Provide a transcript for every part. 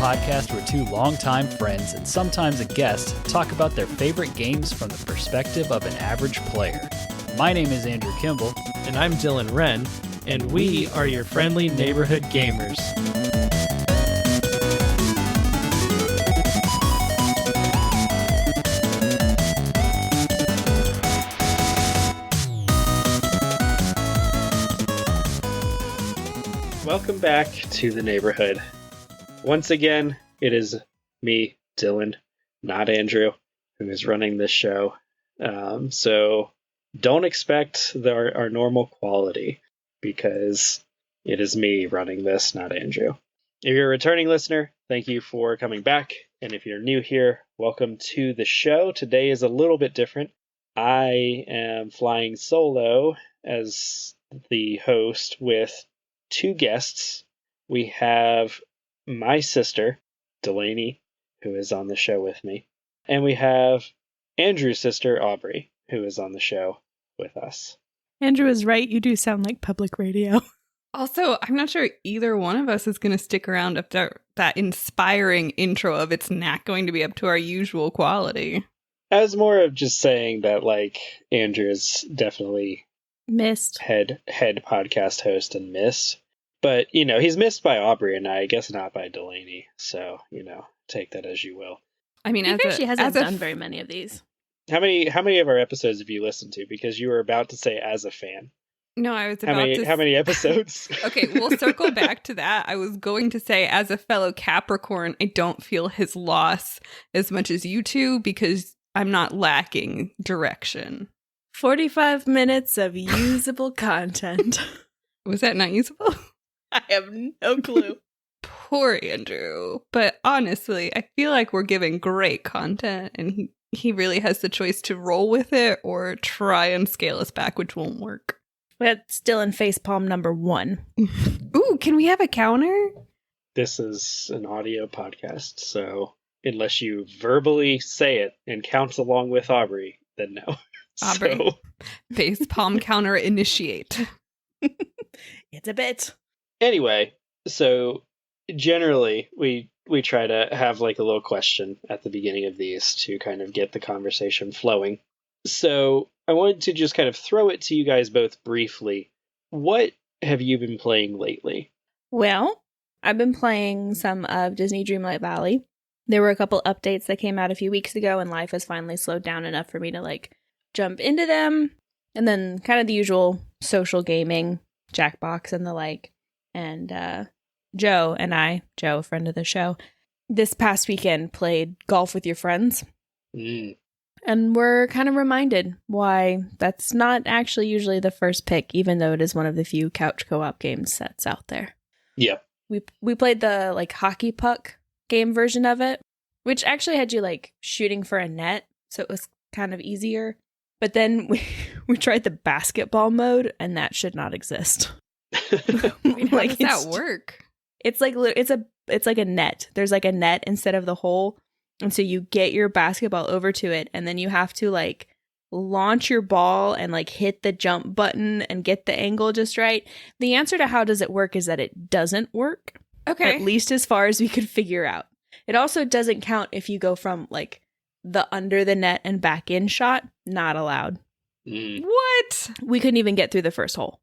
podcast where two longtime friends and sometimes a guest talk about their favorite games from the perspective of an average player. My name is Andrew Kimball. And I'm Dylan Wren, and we are your friendly neighborhood gamers. Welcome back to the neighborhood. Once again, it is me, Dylan, not Andrew, who is running this show. So don't expect our normal quality because it is me running this, not Andrew. If you're a returning listener, thank you for coming back. And if you're new here, welcome to the show. Today is a little bit different. I am flying solo as the host with two guests. We have my sister, Delany, who is on the show with me. And we have Andrew's sister, Aubrey, who is on the show with us. Andrew is right. You do sound like public radio. Also, I'm not sure either one of us is going to stick around after that inspiring intro of it's not going to be up to our usual quality. I was more of just saying that, like, Andrew is definitely missed head podcast host and missed. But, you know, he's missed by Aubrey and I guess not by Delany. So, you know, take that as you will. I mean, she hasn't done very many of these. How many of our episodes have you listened to? Because you were about to say as a fan. No, I was about to... How many episodes? Okay, we'll circle back to that. I was going to say, as a fellow Capricorn, I don't feel his loss as much as you two because I'm not lacking direction. 45 minutes of usable content. Was that not usable? I have no clue. Poor Andrew. But honestly, I feel like we're giving great content and he really has the choice to roll with it or try and scale us back, which won't work. But still in facepalm number 1. Ooh, can we have a counter? This is an audio podcast, so unless you verbally say it and count along with Aubrey, then no. Aubrey, facepalm counter initiate. It's a bit. Anyway, so generally we try to have like a little question at the beginning of these to kind of get the conversation flowing. So I wanted to just kind of throw it to you guys both briefly. What have you been playing lately? Well, I've been playing some of Disney Dreamlight Valley. There were a couple updates that came out a few weeks ago, and life has finally slowed down enough for me to like jump into them. And then kind of the usual social gaming, Jackbox and the like. And Joe, a friend of the show, this past weekend played golf with your friends. And we're kind of reminded why that's not actually usually the first pick, even though it is one of the few couch co-op games that's out there. Yeah. We played the like hockey puck game version of it, which actually had you like shooting for a net, so it was kind of easier. But then we tried the basketball mode, and that should not exist. Wait, how does that work? It's like a net. There's like a net instead of the hole. And so you get your basketball over to it, and then you have to like launch your ball and like hit the jump button and get the angle just right. The answer to how does it work is that it doesn't work. Okay. At least as far as we could figure out. It also doesn't count if you go from like the under the net and back in shot. Not allowed. What? We couldn't even get through the first hole.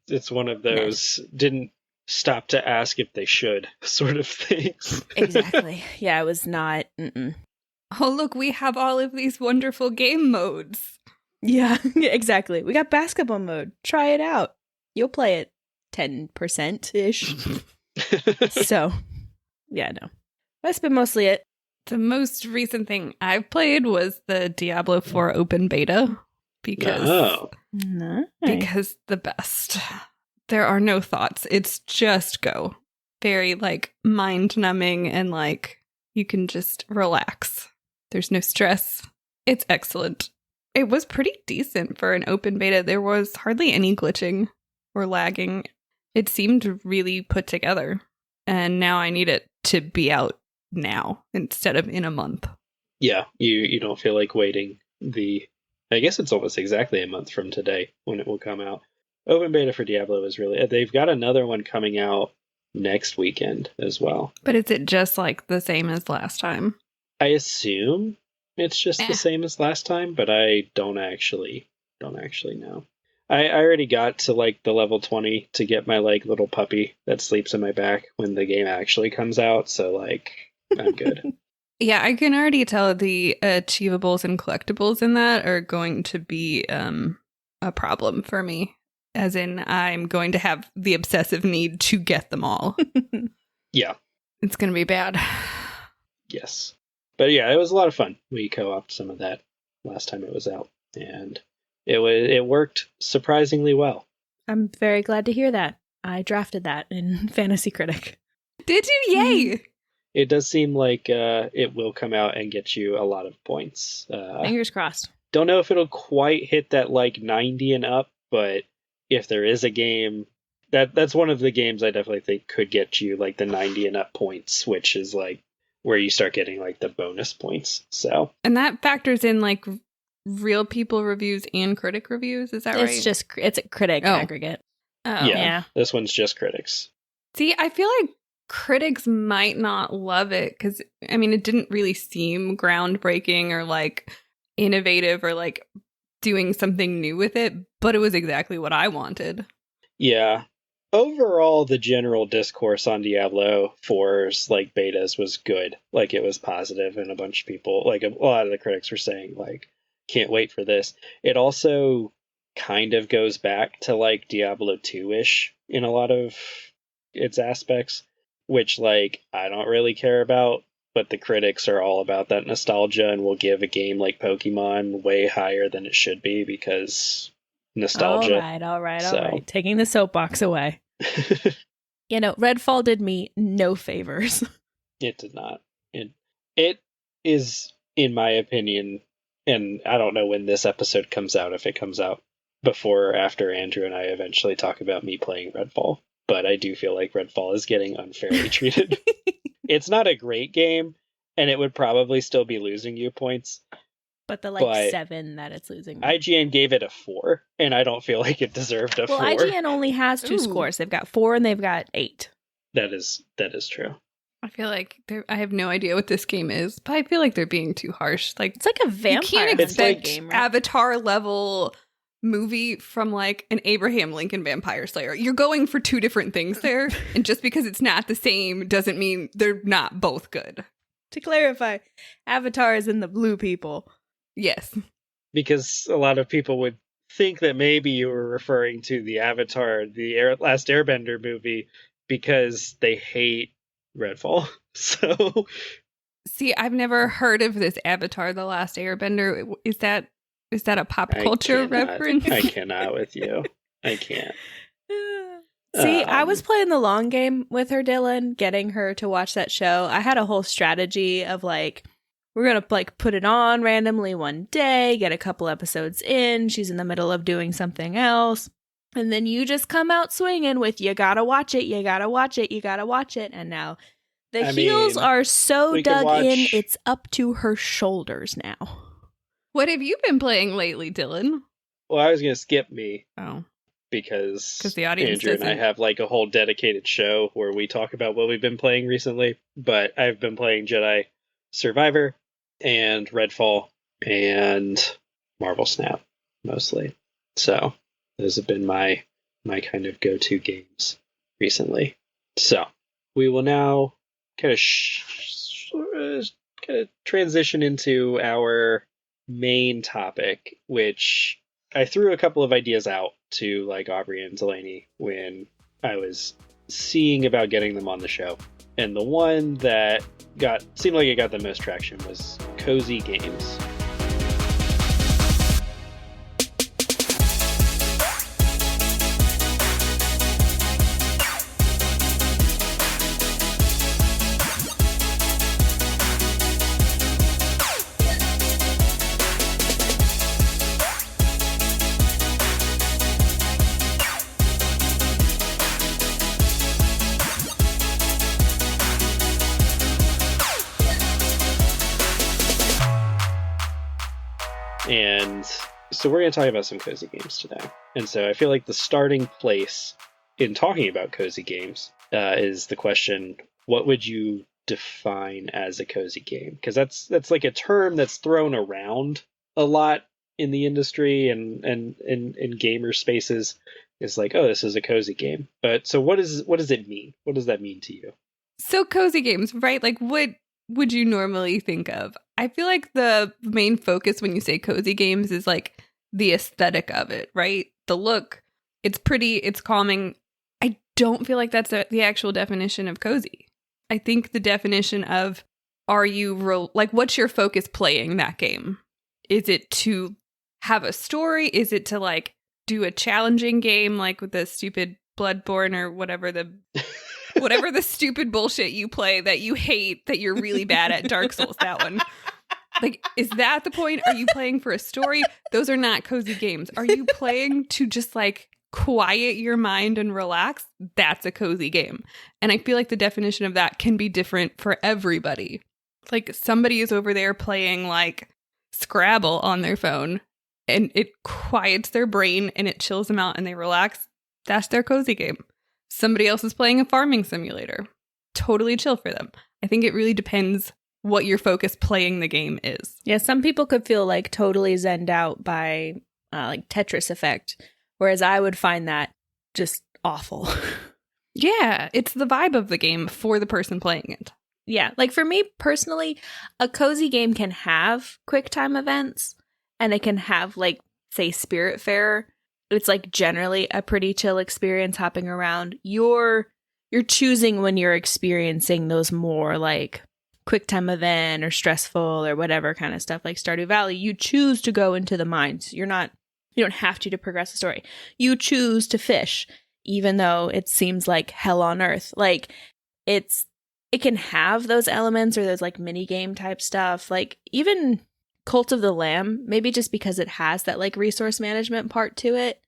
It's one of those didn't stop to ask if they should sort of things. Exactly. Yeah, it was not. Oh, look, we have all of these wonderful game modes. Yeah, exactly. We got basketball mode. Try it out. You'll play it 10%-ish. So, yeah, no. That's been mostly it. The most recent thing I've played was the Diablo 4 open beta. Because the best. There are no thoughts. It's just go. Very like mind numbing and like you can just relax. There's no stress. It's excellent. It was pretty decent for an open beta. There was hardly any glitching or lagging. It seemed really put together. And now I need it to be out now instead of in a month. Yeah, you don't feel like waiting I guess it's almost exactly a month from today when it will come out. Open beta for Diablo is really... They've got another one coming out next weekend as well. But is it just like the same as last time? I assume it's just the same as last time, but I don't actually know. I already got to like the level 20 to get my like little puppy that sleeps in my back when the game actually comes out, so like I'm good. Yeah, I can already tell the achievables and collectibles in that are going to be a problem for me. As in, I'm going to have the obsessive need to get them all. Yeah. It's going to be bad. Yes. But yeah, it was a lot of fun. We co-opted some of that last time it was out, and it worked surprisingly well. I'm very glad to hear that. I drafted that in Fantasy Critic. Did you? Yay! It does seem like it will come out and get you a lot of points. Fingers crossed. Don't know if it'll quite hit that like 90 and up, but if there is a game, that's one of the games I definitely think could get you like the 90 and up points, which is like where you start getting like the bonus points. So, and that factors in like real people reviews and critic reviews. Is that right? It's a critic aggregate. Oh. Yeah. This one's just critics. See, I feel like critics might not love it because, I mean, it didn't really seem groundbreaking or like innovative or like doing something new with it, but it was exactly what I wanted. Yeah. Overall, the general discourse on Diablo 4's like betas was good. Like it was positive, and a bunch of people, like a lot of the critics were saying like, can't wait for this. It also kind of goes back to like Diablo 2-ish in a lot of its aspects, which like I don't really care about, but the critics are all about that nostalgia and will give a game like Pokemon way higher than it should be because nostalgia. All right. Taking the soapbox away. You know, Redfall did me no favors. It did not. It is, in my opinion, and I don't know when this episode comes out, if it comes out before or after Andrew and I eventually talk about me playing Redfall, but I do feel like Redfall is getting unfairly treated. It's not a great game, and it would probably still be losing you points. But the 7 that it's losing. IGN gave it a 4, and I don't feel like it deserved a 4. Well, IGN only has 2 scores. They've got 4 and they've got 8. That is true. I feel like I have no idea what this game is, but I feel like they're being too harsh. Like it's like a vampire. You can't expect game, right? Avatar level movie from like an Abraham Lincoln Vampire Slayer. You're going for 2 different things there, and just because it's not the same doesn't mean they're not both good. To clarify, Avatar is in the blue people. Yes. Because a lot of people would think that maybe you were referring to the Avatar, the Last Airbender movie, because they hate Redfall. So, see, I've never heard of this Avatar, The Last Airbender. Is that a pop culture reference? I cannot with you. I can't. See, I was playing the long game with her, Dylan, getting her to watch that show. I had a whole strategy of like, we're going to like put it on randomly one day, get a couple episodes in. She's in the middle of doing something else. And then you just come out swinging with, you gotta watch it, you gotta watch it, you gotta watch it. And now the heels are so dug in, it's up to her shoulders now. What have you been playing lately, Dylan? Well, I was going to skip me. Oh. Because the audience Andrew and I have like a whole dedicated show where we talk about what we've been playing recently. But I've been playing Jedi Survivor and Redfall and Marvel Snap mostly. So those have been my kind of go-to games recently. So we will now kind of transition into our main topic, which I threw a couple of ideas out to like Aubrey and Delany when I was seeing about getting them on the show. And the one that seemed like it got the most traction was cozy games. And so we're going to talk about some cozy games today. And so I feel like the starting place in talking about cozy games is the question: what would you define as a cozy game? Because that's like a term that's thrown around a lot in the industry and in gamer spaces. It's like, oh, this is a cozy game. But so what does it mean? What does that mean to you? So cozy games, right? Like, what would you normally think of? I feel like the main focus when you say cozy games is like the aesthetic of it, right? The look, it's pretty, it's calming. I don't feel like that's the actual definition of cozy. I think the definition of, are you like, what's your focus playing that game? Is it to have a story? Is it to like do a challenging game like with the stupid Bloodborne or whatever the stupid bullshit you play that you hate, that you're really bad at? Dark Souls, that one. Like, is that the point? Are you playing for a story? Those are not cozy games. Are you playing to just like quiet your mind and relax? That's a cozy game. And I feel like the definition of that can be different for everybody. Like, somebody is over there playing like Scrabble on their phone and it quiets their brain and it chills them out and they relax. That's their cozy game. Somebody else is playing a farming simulator. Totally chill for them. I think it really depends what your focus playing the game is. Yeah, some people could feel like totally zenned out by like Tetris effect, whereas I would find that just awful. Yeah, it's the vibe of the game for the person playing it. Yeah, like for me personally, a cozy game can have quick time events and it can have like, say, Spiritfarer. It's like generally a pretty chill experience hopping around. You're choosing when you're experiencing those more like quick time event or stressful or whatever kind of stuff like Stardew Valley. You choose to go into the mines. You don't have to progress the story. You choose to fish, even though it seems like hell on earth. Like it can have those elements or those like mini game type stuff. Like even Cult of the Lamb, maybe just because it has that like resource management part to it.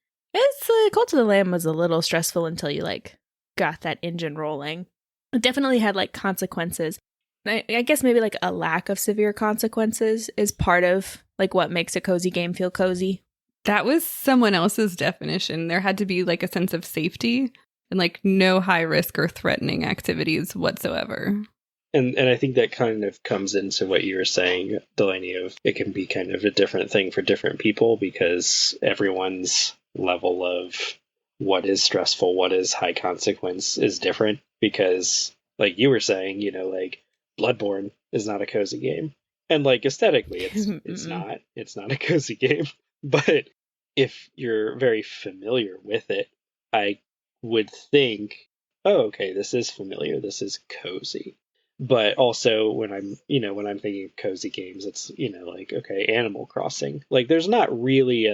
Cult of the Lamb was a little stressful until you like got that engine rolling. It definitely had like consequences. I guess maybe like a lack of severe consequences is part of like what makes a cozy game feel cozy. That was someone else's definition. There had to be like a sense of safety and like no high risk or threatening activities whatsoever. And I think that kind of comes into what you were saying, Delaney, of it can be kind of a different thing for different people because everyone's level of what is stressful, what is high consequence is different. Because like you were saying, like Bloodborne is not a cozy game. And like aesthetically it's not a cozy game. But if you're very familiar with it, I would think, oh, okay, this is familiar, this is cozy. But also when I'm thinking of cozy games, it's, like, okay, Animal Crossing. Like there's not really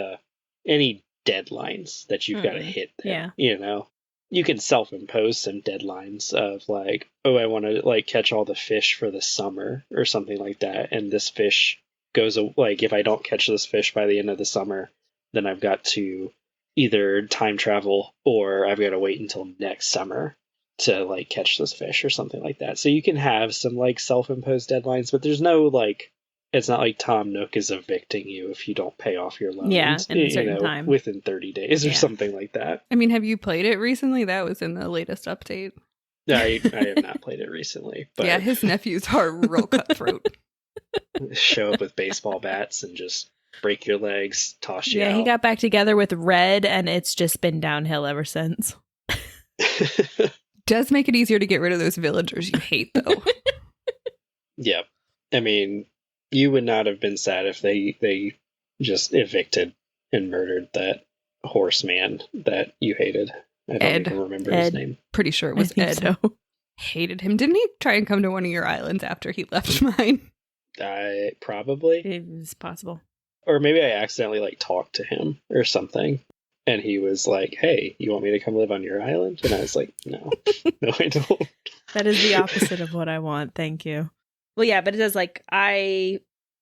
any deadlines that you've got to hit there. Yeah. You can self-impose some deadlines of like, oh, I want to like catch all the fish for the summer or something like that. And this fish goes, like, if I don't catch this fish by the end of the summer, then I've got to either time travel or I've got to wait until next summer to like catch this fish or something like that. So you can have some like self-imposed deadlines, but there's no like, it's not like Tom Nook is evicting you if you don't pay off your loans. Yeah, in a certain time. Within 30 days or something like that. I mean, have you played it recently? That was in the latest update. I have not played it recently. But yeah, his nephews are real cutthroat. Show up with baseball bats and just break your legs, toss you out. Yeah, he got back together with Red, and it's just been downhill ever since. Does make it easier to get rid of those villagers you hate, though. Yeah. I mean, you would not have been sad if they just evicted and murdered that horseman that you hated. I don't even remember his name. Pretty sure it was Ed. So. Hated him. Didn't he try and come to one of your islands after he left mine? Probably. It's possible. Or maybe I accidentally like talked to him or something. And he was like, hey, you want me to come live on your island? And I was like, no, I don't. That is the opposite of what I want. Thank you. Well, yeah, but it does like, I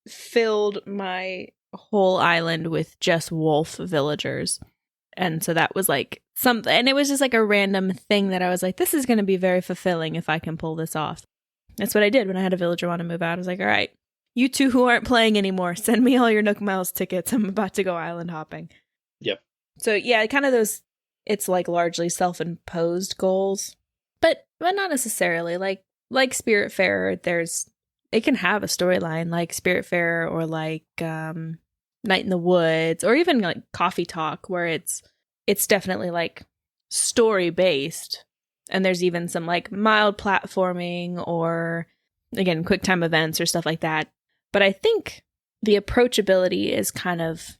filled my whole island with just wolf villagers. And so that was like something, and it was just like a random thing that I was like, this is going to be very fulfilling if I can pull this off. That's what I did when I had a villager want to move out. I was like, all right, you two who aren't playing anymore, send me all your Nook Miles tickets. I'm about to go island hopping. Yep. So yeah, kind of those, it's like largely self-imposed goals. But not necessarily. Like Spiritfarer, it can have a storyline like Spiritfarer or like Night in the Woods, or even like Coffee Talk, where it's definitely like story based, and there's even some like mild platforming or again quick time events or stuff like that. But I think the approachability is kind of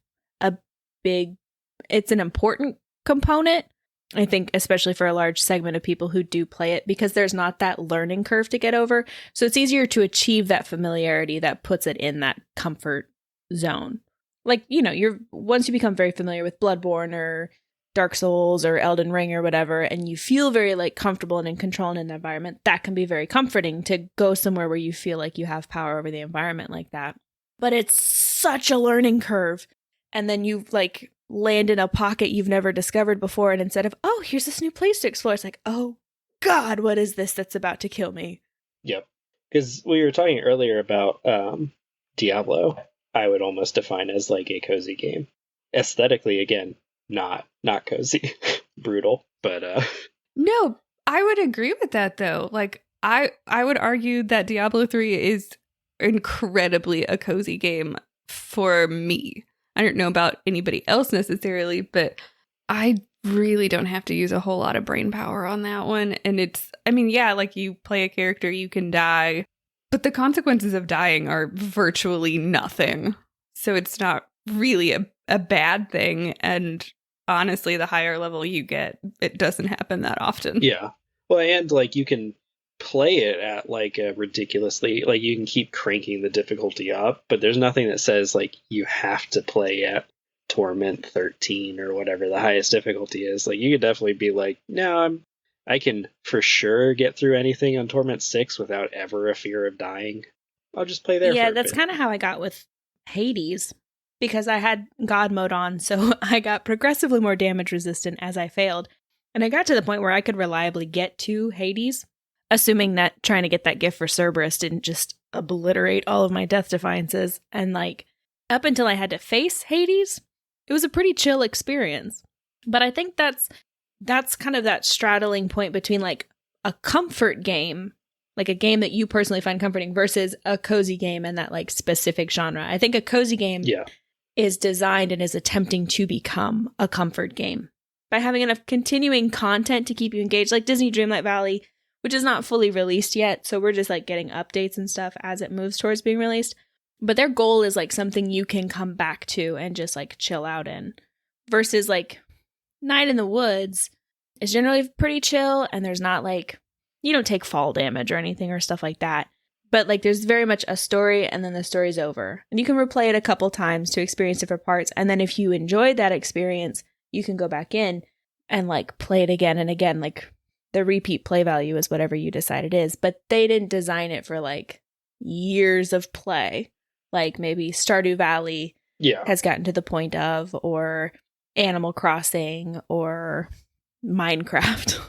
it's an important component, I think, especially for a large segment of people who do play it, because there's not that learning curve to get over. So it's easier to achieve that familiarity that puts it in that comfort zone. Like, once you become very familiar with Bloodborne or Dark Souls or Elden Ring or whatever, and you feel very like comfortable and in control in an environment, that can be very comforting to go somewhere where you feel like you have power over the environment like that. But it's such a learning curve. And then you like land in a pocket you've never discovered before, and instead of, oh, here's this new place to explore, it's like, oh God, what is this that's about to kill me? Yep. Because we were talking earlier about Diablo, I would almost define as like a cozy game. Aesthetically, again, not cozy. Brutal, but No, I would agree with that though. Like I would argue that Diablo 3 is incredibly a cozy game for me. I don't know about anybody else necessarily, but I really don't have to use a whole lot of brain power on that one. And like you play a character, you can die, but the consequences of dying are virtually nothing. So it's not really a bad thing. And honestly, the higher level you get, it doesn't happen that often. Yeah. Well, and like you can play it at like a ridiculously, like you can keep cranking the difficulty up, but there's nothing that says like you have to play at Torment 13 or whatever the highest difficulty is. Like you could definitely be like, no, I can for sure get through anything on Torment 6 without ever a fear of dying. I'll just play there. Yeah, that's kind of how I got with Hades, because I had God mode on, so I got progressively more damage resistant as I failed. And I got to the point where I could reliably get to Hades, assuming that trying to get that gift for Cerberus didn't just obliterate all of my death defiances. And like up until I had to face Hades, it was a pretty chill experience. But I think that's kind of that straddling point between like a comfort game, like a game that you personally find comforting, versus a cozy game and that like specific genre. I think a cozy game is designed and is attempting to become a comfort game by having enough continuing content to keep you engaged, like Disney Dreamlight Valley, which is not fully released yet, so we're just like getting updates and stuff as it moves towards being released. But their goal is like something you can come back to and just like chill out in. Versus like Night in the Woods is generally pretty chill, and there's not like, you don't take fall damage or anything or stuff like that. But like there's very much a story, and then the story's over. And you can replay it a couple times to experience different parts. And then if you enjoyed that experience, you can go back in and like play it again and again. Like the repeat play value is whatever you decide it is, but they didn't design it for like years of play, like maybe Stardew Valley has gotten to the point of, or Animal Crossing or Minecraft.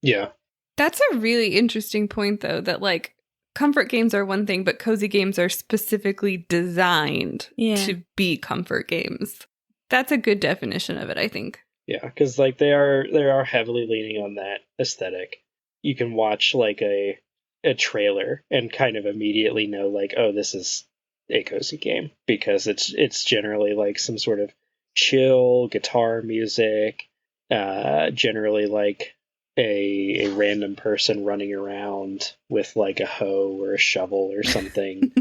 Yeah. That's a really interesting point though, that like comfort games are one thing, but cozy games are specifically designed to be comfort games. That's a good definition of it, I think. Yeah, because like they are heavily leaning on that aesthetic. You can watch like a trailer and kind of immediately know like, oh, this is a cozy game, because it's generally like some sort of chill guitar music, generally like a random person running around with like a hoe or a shovel or something,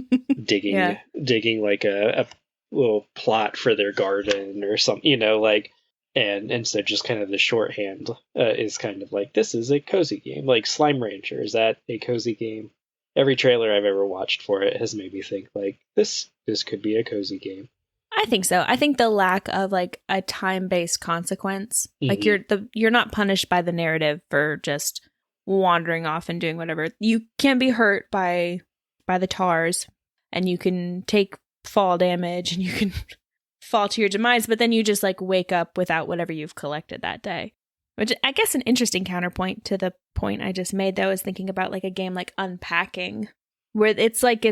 digging like a little plot for their garden or something, like. And so just kind of the shorthand is kind of like, this is a cozy game. Like Slime Rancher, is that a cozy game? Every trailer I've ever watched for it has made me think like, this could be a cozy game. I think so. I think the lack of like a time-based consequence, like you're not punished by the narrative for just wandering off and doing whatever. You can be hurt by the tars, and you can take fall damage, and you can fall to your demise, but then you just like wake up without whatever you've collected that day. Which I guess an interesting counterpoint to the point I just made, though, is thinking about like a game like Unpacking, where it's like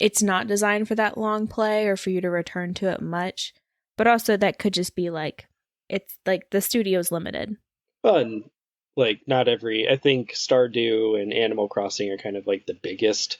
it's not designed for that long play or for you to return to it much, but also that could just be like, it's like the studio's limited. Well, and Like, not every... I think Stardew and Animal Crossing are kind of like the biggest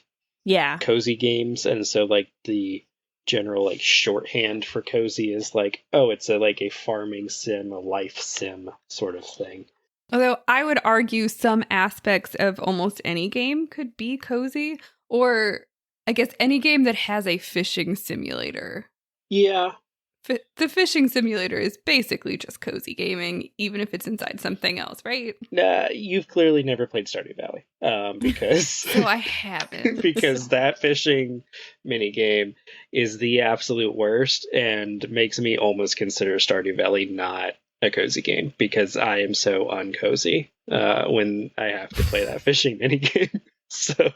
cozy games, and so like the general like shorthand for cozy is like, oh, it's a farming sim, a life sim sort of thing. Although I would argue some aspects of almost any game could be cozy, or I guess any game that has a fishing simulator. Yeah. The fishing simulator is basically just cozy gaming, even if it's inside something else, right? Nah, you've clearly never played Stardew Valley, because so I haven't. Because that fishing mini game is the absolute worst and makes me almost consider Stardew Valley not a cozy game, because I am so uncozy when I have to play that fishing mini game. So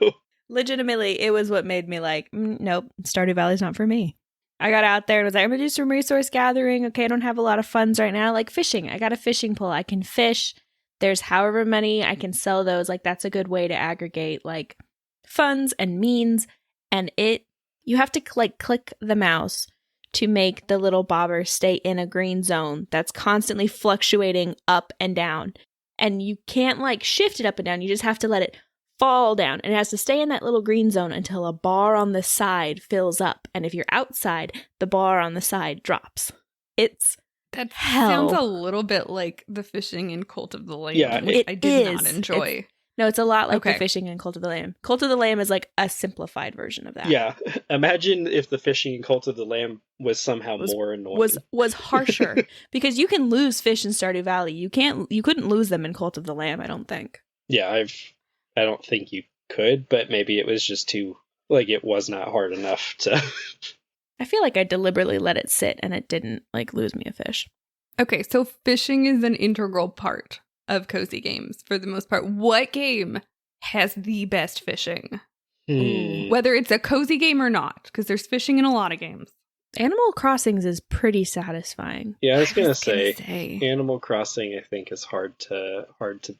legitimately, it was what made me like, nope, Stardew Valley's not for me. I got out there and was like, I'm going to do some resource gathering. Okay, I don't have a lot of funds right now. Like fishing. I got a fishing pole. I can fish. There's however many. I can sell those. Like that's a good way to aggregate like funds and means. And you have to click the mouse to make the little bobber stay in a green zone that's constantly fluctuating up and down. And you can't like shift it up and down. You just have to let it fall down, and it has to stay in that little green zone until a bar on the side fills up. And if you're outside, the bar on the side drops. That sounds a little bit like the fishing in Cult of the Lamb, which I did not enjoy. It's a lot like the fishing in Cult of the Lamb. Cult of the Lamb is like a simplified version of that. Yeah. Imagine if the fishing in Cult of the Lamb was somehow more annoying. Was harsher. Because you can lose fish in Stardew Valley. You couldn't lose them in Cult of the Lamb, I don't think. Yeah, I don't think you could, but maybe it was just too, like, it was not hard enough to... I feel like I deliberately let it sit and it didn't, like, lose me a fish. Okay, so fishing is an integral part of cozy games, for the most part. What game has the best fishing? Whether it's a cozy game or not, because there's fishing in a lot of games. Animal Crossings is pretty satisfying. Yeah, I was gonna say Animal Crossing, I think, is hard to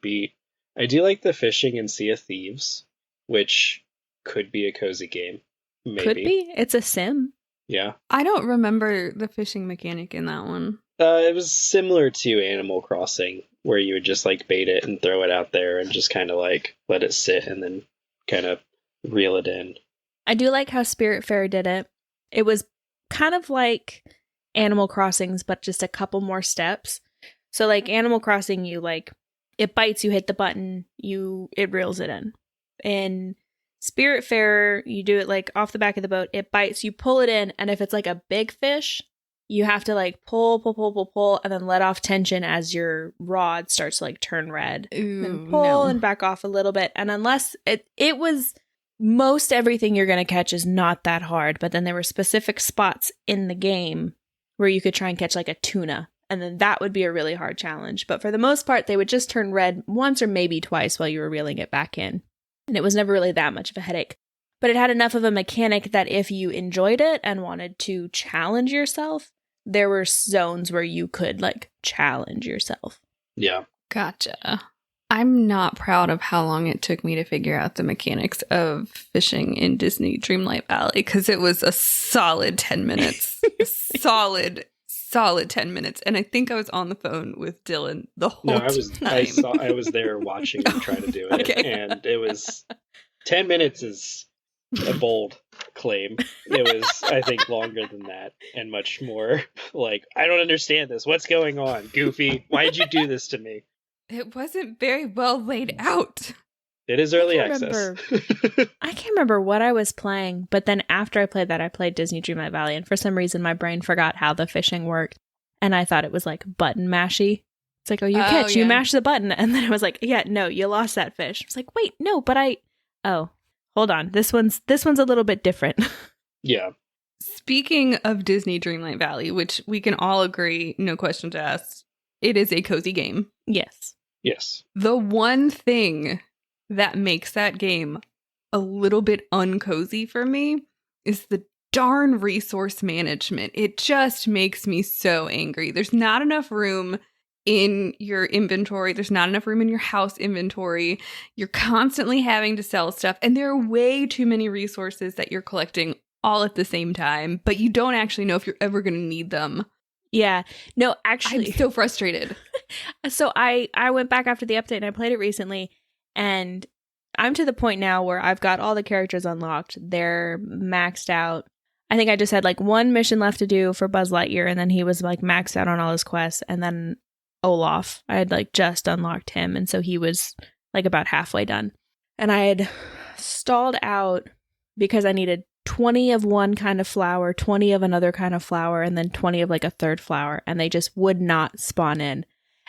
beat. I do like the fishing in Sea of Thieves, which could be a cozy game. Maybe. Could be. It's a sim. Yeah. I don't remember the fishing mechanic in that one. It was similar to Animal Crossing, where you would just like bait it and throw it out there and just kind of like let it sit and then kind of reel it in. I do like how Spiritfarer did it. It was kind of like Animal Crossings, but just a couple more steps. So like Animal Crossing, you like... it bites, you hit the button, it reels it in. In Spiritfarer, you do it like off the back of the boat, it bites, you pull it in, and if it's like a big fish, you have to like pull, and then let off tension as your rod starts to like turn red. Then pull and back off a little bit. And unless it was, most everything you're going to catch is not that hard, but then there were specific spots in the game where you could try and catch like a tuna. And then that would be a really hard challenge. But for the most part, they would just turn red once or maybe twice while you were reeling it back in. And it was never really that much of a headache. But it had enough of a mechanic that if you enjoyed it and wanted to challenge yourself, there were zones where you could, like, challenge yourself. Yeah. Gotcha. I'm not proud of how long it took me to figure out the mechanics of fishing in Disney Dreamlight Valley, because it was a solid 10 minutes. Solid 10 minutes, and I think I was on the phone with Dylan the whole time. I was there watching him try to do it, and it was 10 minutes is a bold claim. It was, I think, longer than that, and much more like, I don't understand this. What's going on, Goofy? Why did you do this to me? It wasn't very well laid out. It is early access. I can't remember what I was playing, but then after I played that, I played Disney Dreamlight Valley, and for some reason my brain forgot how the fishing worked, and I thought it was like button mashy. It's like, you mash the button, and then I was like, yeah, no, you lost that fish. I was like, wait, no, but hold on, this one's a little bit different. Yeah. Speaking of Disney Dreamlight Valley, which we can all agree, no questions asked, it is a cozy game. Yes. The one thing that makes that game a little bit uncozy for me is the darn resource management. It just makes me so angry. There's not enough room in your inventory. There's not enough room in your house inventory. You're constantly having to sell stuff, and there are way too many resources that you're collecting all at the same time, but you don't actually know if you're ever going to need them. Yeah. No, actually. I'm so frustrated. So I went back after the update and I played it recently, and I'm to the point now where I've got all the characters unlocked. They're maxed out. I think I just had like one mission left to do for Buzz Lightyear, and then he was like maxed out on all his quests. And then Olaf, I had like just unlocked him, and so he was like about halfway done. And I had stalled out because I needed 20 of one kind of flower, 20 of another kind of flower, and then 20 of like a third flower, and they just would not spawn in.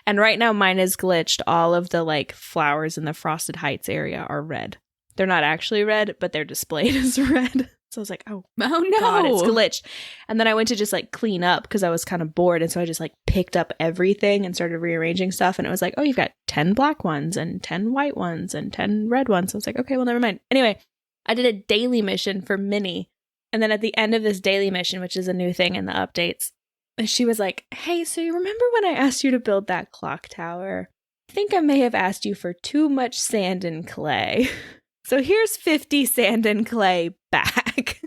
And right now mine is glitched. All of the like flowers in the Frosted Heights area are red. They're not actually red, but they're displayed as red. So I was like, oh no, God, it's glitched. And then I went to just like clean up because I was kind of bored. And so I just like picked up everything and started rearranging stuff. And it was like, oh, you've got 10 black ones and 10 white ones and 10 red ones. So I was like, okay, well, never mind. Anyway, I did a daily mission for Minnie. And then at the end of this daily mission, which is a new thing in the updates, she was like, hey, so you remember when I asked you to build that clock tower? I think I may have asked you for too much sand and clay. So here's 50 sand and clay back.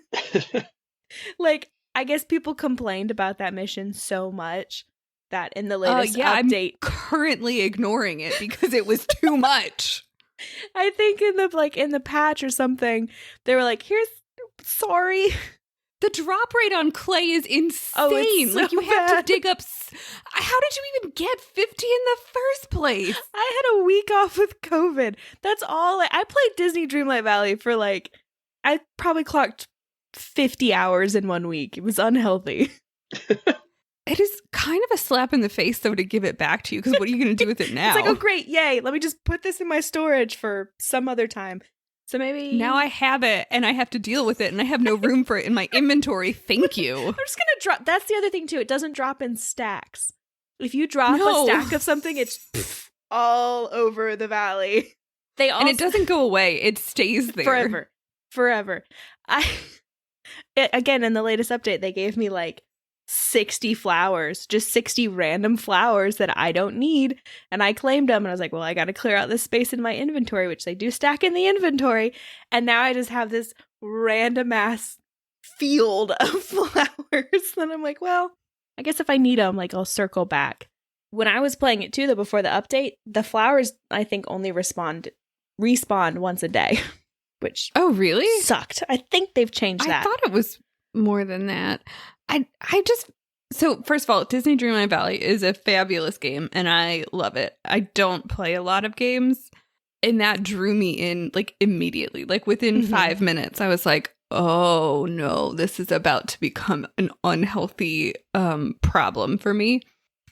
Like, I guess people complained about that mission so much that in the latest update, I'm currently ignoring it because it was too much. I think in the patch or something, they were like, sorry. The drop rate on clay is insane. Oh, it's so like you have bad. to dig up. How did you even get 50 in the first place? I had a week off with COVID. That's all. I played Disney Dreamlight Valley for like, I probably clocked 50 hours in 1 week. It was unhealthy. It is kind of a slap in the face, though, to give it back to you, because what are you going to do with it now? It's like, oh, great, yay. Let me just put this in my storage for some other time. So maybe... Now I have it, and I have to deal with it, and I have no room for it in my inventory. Thank you. I'm just going to drop... That's the other thing, too. It doesn't drop in stacks. If you drop a stack of something, it's all over the valley. And it doesn't go away. It stays there. Forever. Again, in the latest update, they gave me like 60 flowers, just 60 random flowers that I don't need. And I claimed them and I was like, well, I got to clear out this space in my inventory, which they do stack in the inventory. And now I just have this random ass field of flowers. And I'm like, well, I guess if I need them, like I'll circle back. When I was playing it too, though, before the update, the flowers, I think, only respawned once a day, which really sucked. I think they've changed that. I thought it was more than that. So first of all, Disney Dreamlight Valley is a fabulous game and I love it. I don't play a lot of games and that drew me in like immediately. Like within 5 minutes, I was like, oh no, this is about to become an unhealthy problem for me.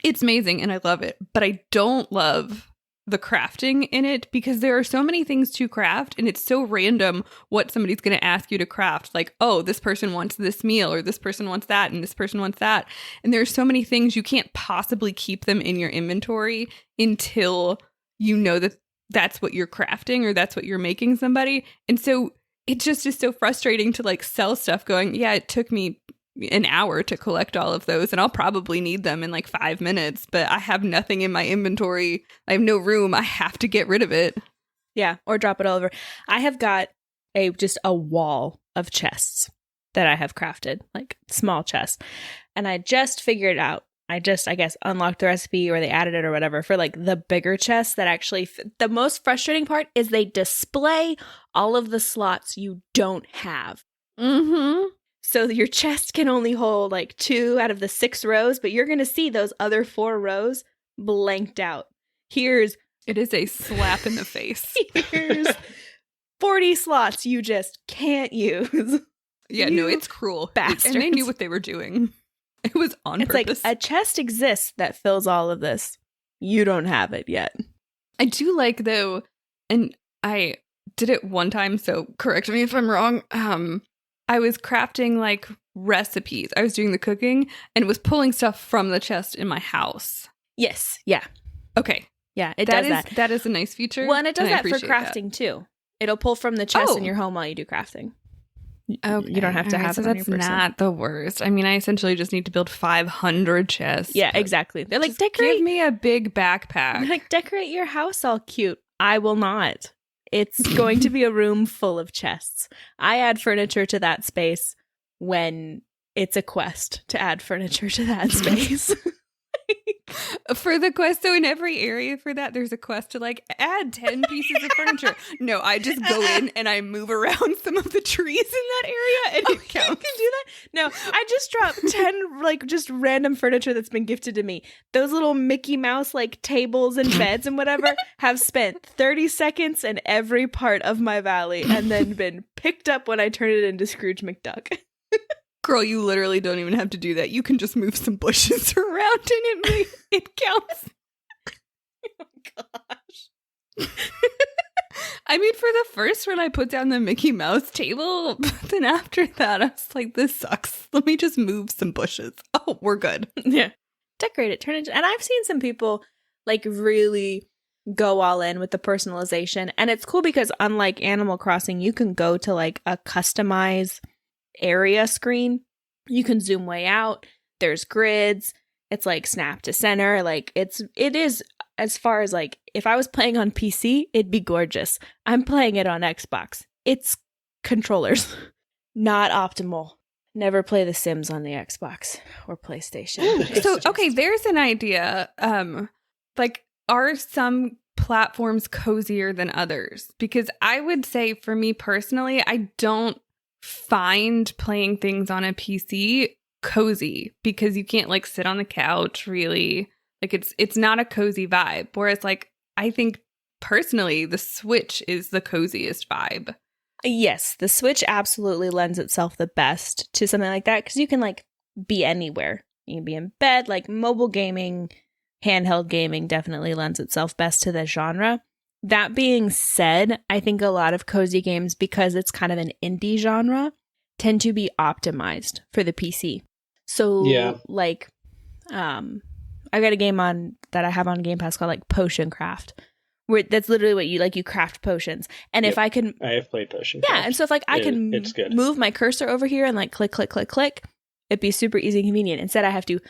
It's amazing and I love it, but I don't love the crafting in it because there are so many things to craft and it's so random what somebody's going to ask you to craft. Like, oh, this person wants this meal or this person wants that and this person wants that. And there's so many things you can't possibly keep them in your inventory until you know that that's what you're crafting or that's what you're making somebody. And so it just is so frustrating to like sell stuff going, yeah, it took me an hour to collect all of those and I'll probably need them in like 5 minutes, but I have nothing in my inventory. I have no room. I have to get rid of it. Yeah, or drop it all over. I have got just a wall of chests that I have crafted, like small chests. And I just figured out, I guess, unlocked the recipe or they added it or whatever for like the bigger chests that actually, the most frustrating part is they display all of the slots you don't have. So your chest can only hold like 2 out of the 6 rows, but you're going to see those other 4 rows blanked out. It is a slap in the face. Here's 40 slots you just can't use. Yeah, no, it's cruel. Bastards. And they knew what they were doing. It was on purpose. It's like a chest exists that fills all of this. You don't have it yet. I do like, though, and I did it one time, so correct me if I'm wrong. I was crafting like recipes. I was doing the cooking and was pulling stuff from the chest in my house. Yes. Yeah. Okay. Yeah, it does that. That is a nice feature. Well, and it does that for crafting too. It'll pull from the chest in your home while you do crafting. Okay. You don't have to have it on your person. That's not the worst. I mean, I essentially just need to build 500 chests. Yeah, exactly. They're like, decorate. Give me a big backpack. They're like, decorate your house all cute. I will not. It's going to be a room full of chests. I add furniture to that space when it's a quest to add furniture to that space. For the quest, so in every area for that, there's a quest to like add 10 pieces of furniture. No, I just go in and I move around some of the trees in that area and it counts. You can do that? No, I just dropped 10 like just random furniture that's been gifted to me. Those little Mickey Mouse like tables and beds and whatever have spent 30 seconds in every part of my valley and then been picked up when I turn it into Scrooge McDuck. Girl, you literally don't even have to do that. You can just move some bushes around and it counts. Oh gosh. I mean, for the first one, I put down the Mickey Mouse table. But then after that, I was like, this sucks. Let me just move some bushes. Oh, we're good. Yeah. Decorate it, turn it. And I've seen some people like really go all in with the personalization. And it's cool because unlike Animal Crossing, you can go to like a customized area screen. You can zoom way out. There's grids. It's like snap to center. Like it is, as far as like if I was playing on PC, it'd be gorgeous. I'm playing it on Xbox. It's controllers. Not optimal. Never play The Sims on the Xbox or PlayStation. So okay, there's an idea. Like, are some platforms cozier than others? Because I would say for me personally, I don't find playing things on a PC cozy because you can't like sit on the couch really. Like it's not a cozy vibe. Whereas like I think personally the Switch is the coziest vibe. Yes, the Switch absolutely lends itself the best to something like that because you can like be anywhere. You can be in bed. Like mobile gaming, handheld gaming definitely lends itself best to the genre. That being said, I think a lot of cozy games, because it's kind of an indie genre, tend to be optimized for the PC. So, like, I got a game on that I have on Game Pass called like Potion Craft, where that's literally what you craft potions. And if I can, I have played Potion yeah, Craft. and so if like I can move my cursor over here and like click, click, click, click, it'd be super easy and convenient. Instead, I have to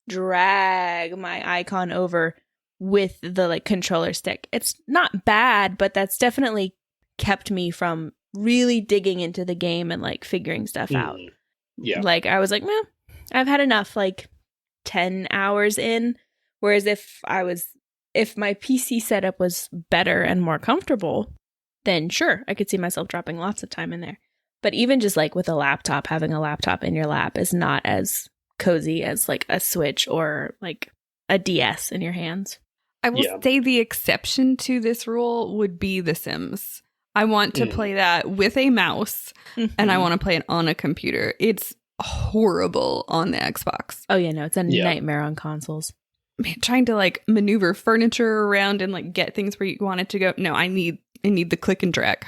drag my icon over with the like controller stick. It's not bad, but that's definitely kept me from really digging into the game and like figuring stuff out. Yeah. Like I was like, meh, I've had enough, like 10 hours in. Whereas if my PC setup was better and more comfortable, then sure, I could see myself dropping lots of time in there. But even just like with a laptop, having a laptop in your lap is not as cozy as like a Switch or like a DS in your hands. I will say the exception to this rule would be The Sims. I want to play that with a mouse and I want to play it on a computer. It's horrible on the Xbox. Oh, yeah, no, it's a nightmare on consoles. Man, trying to like maneuver furniture around and like get things where you want it to go. No, I need the click and drag.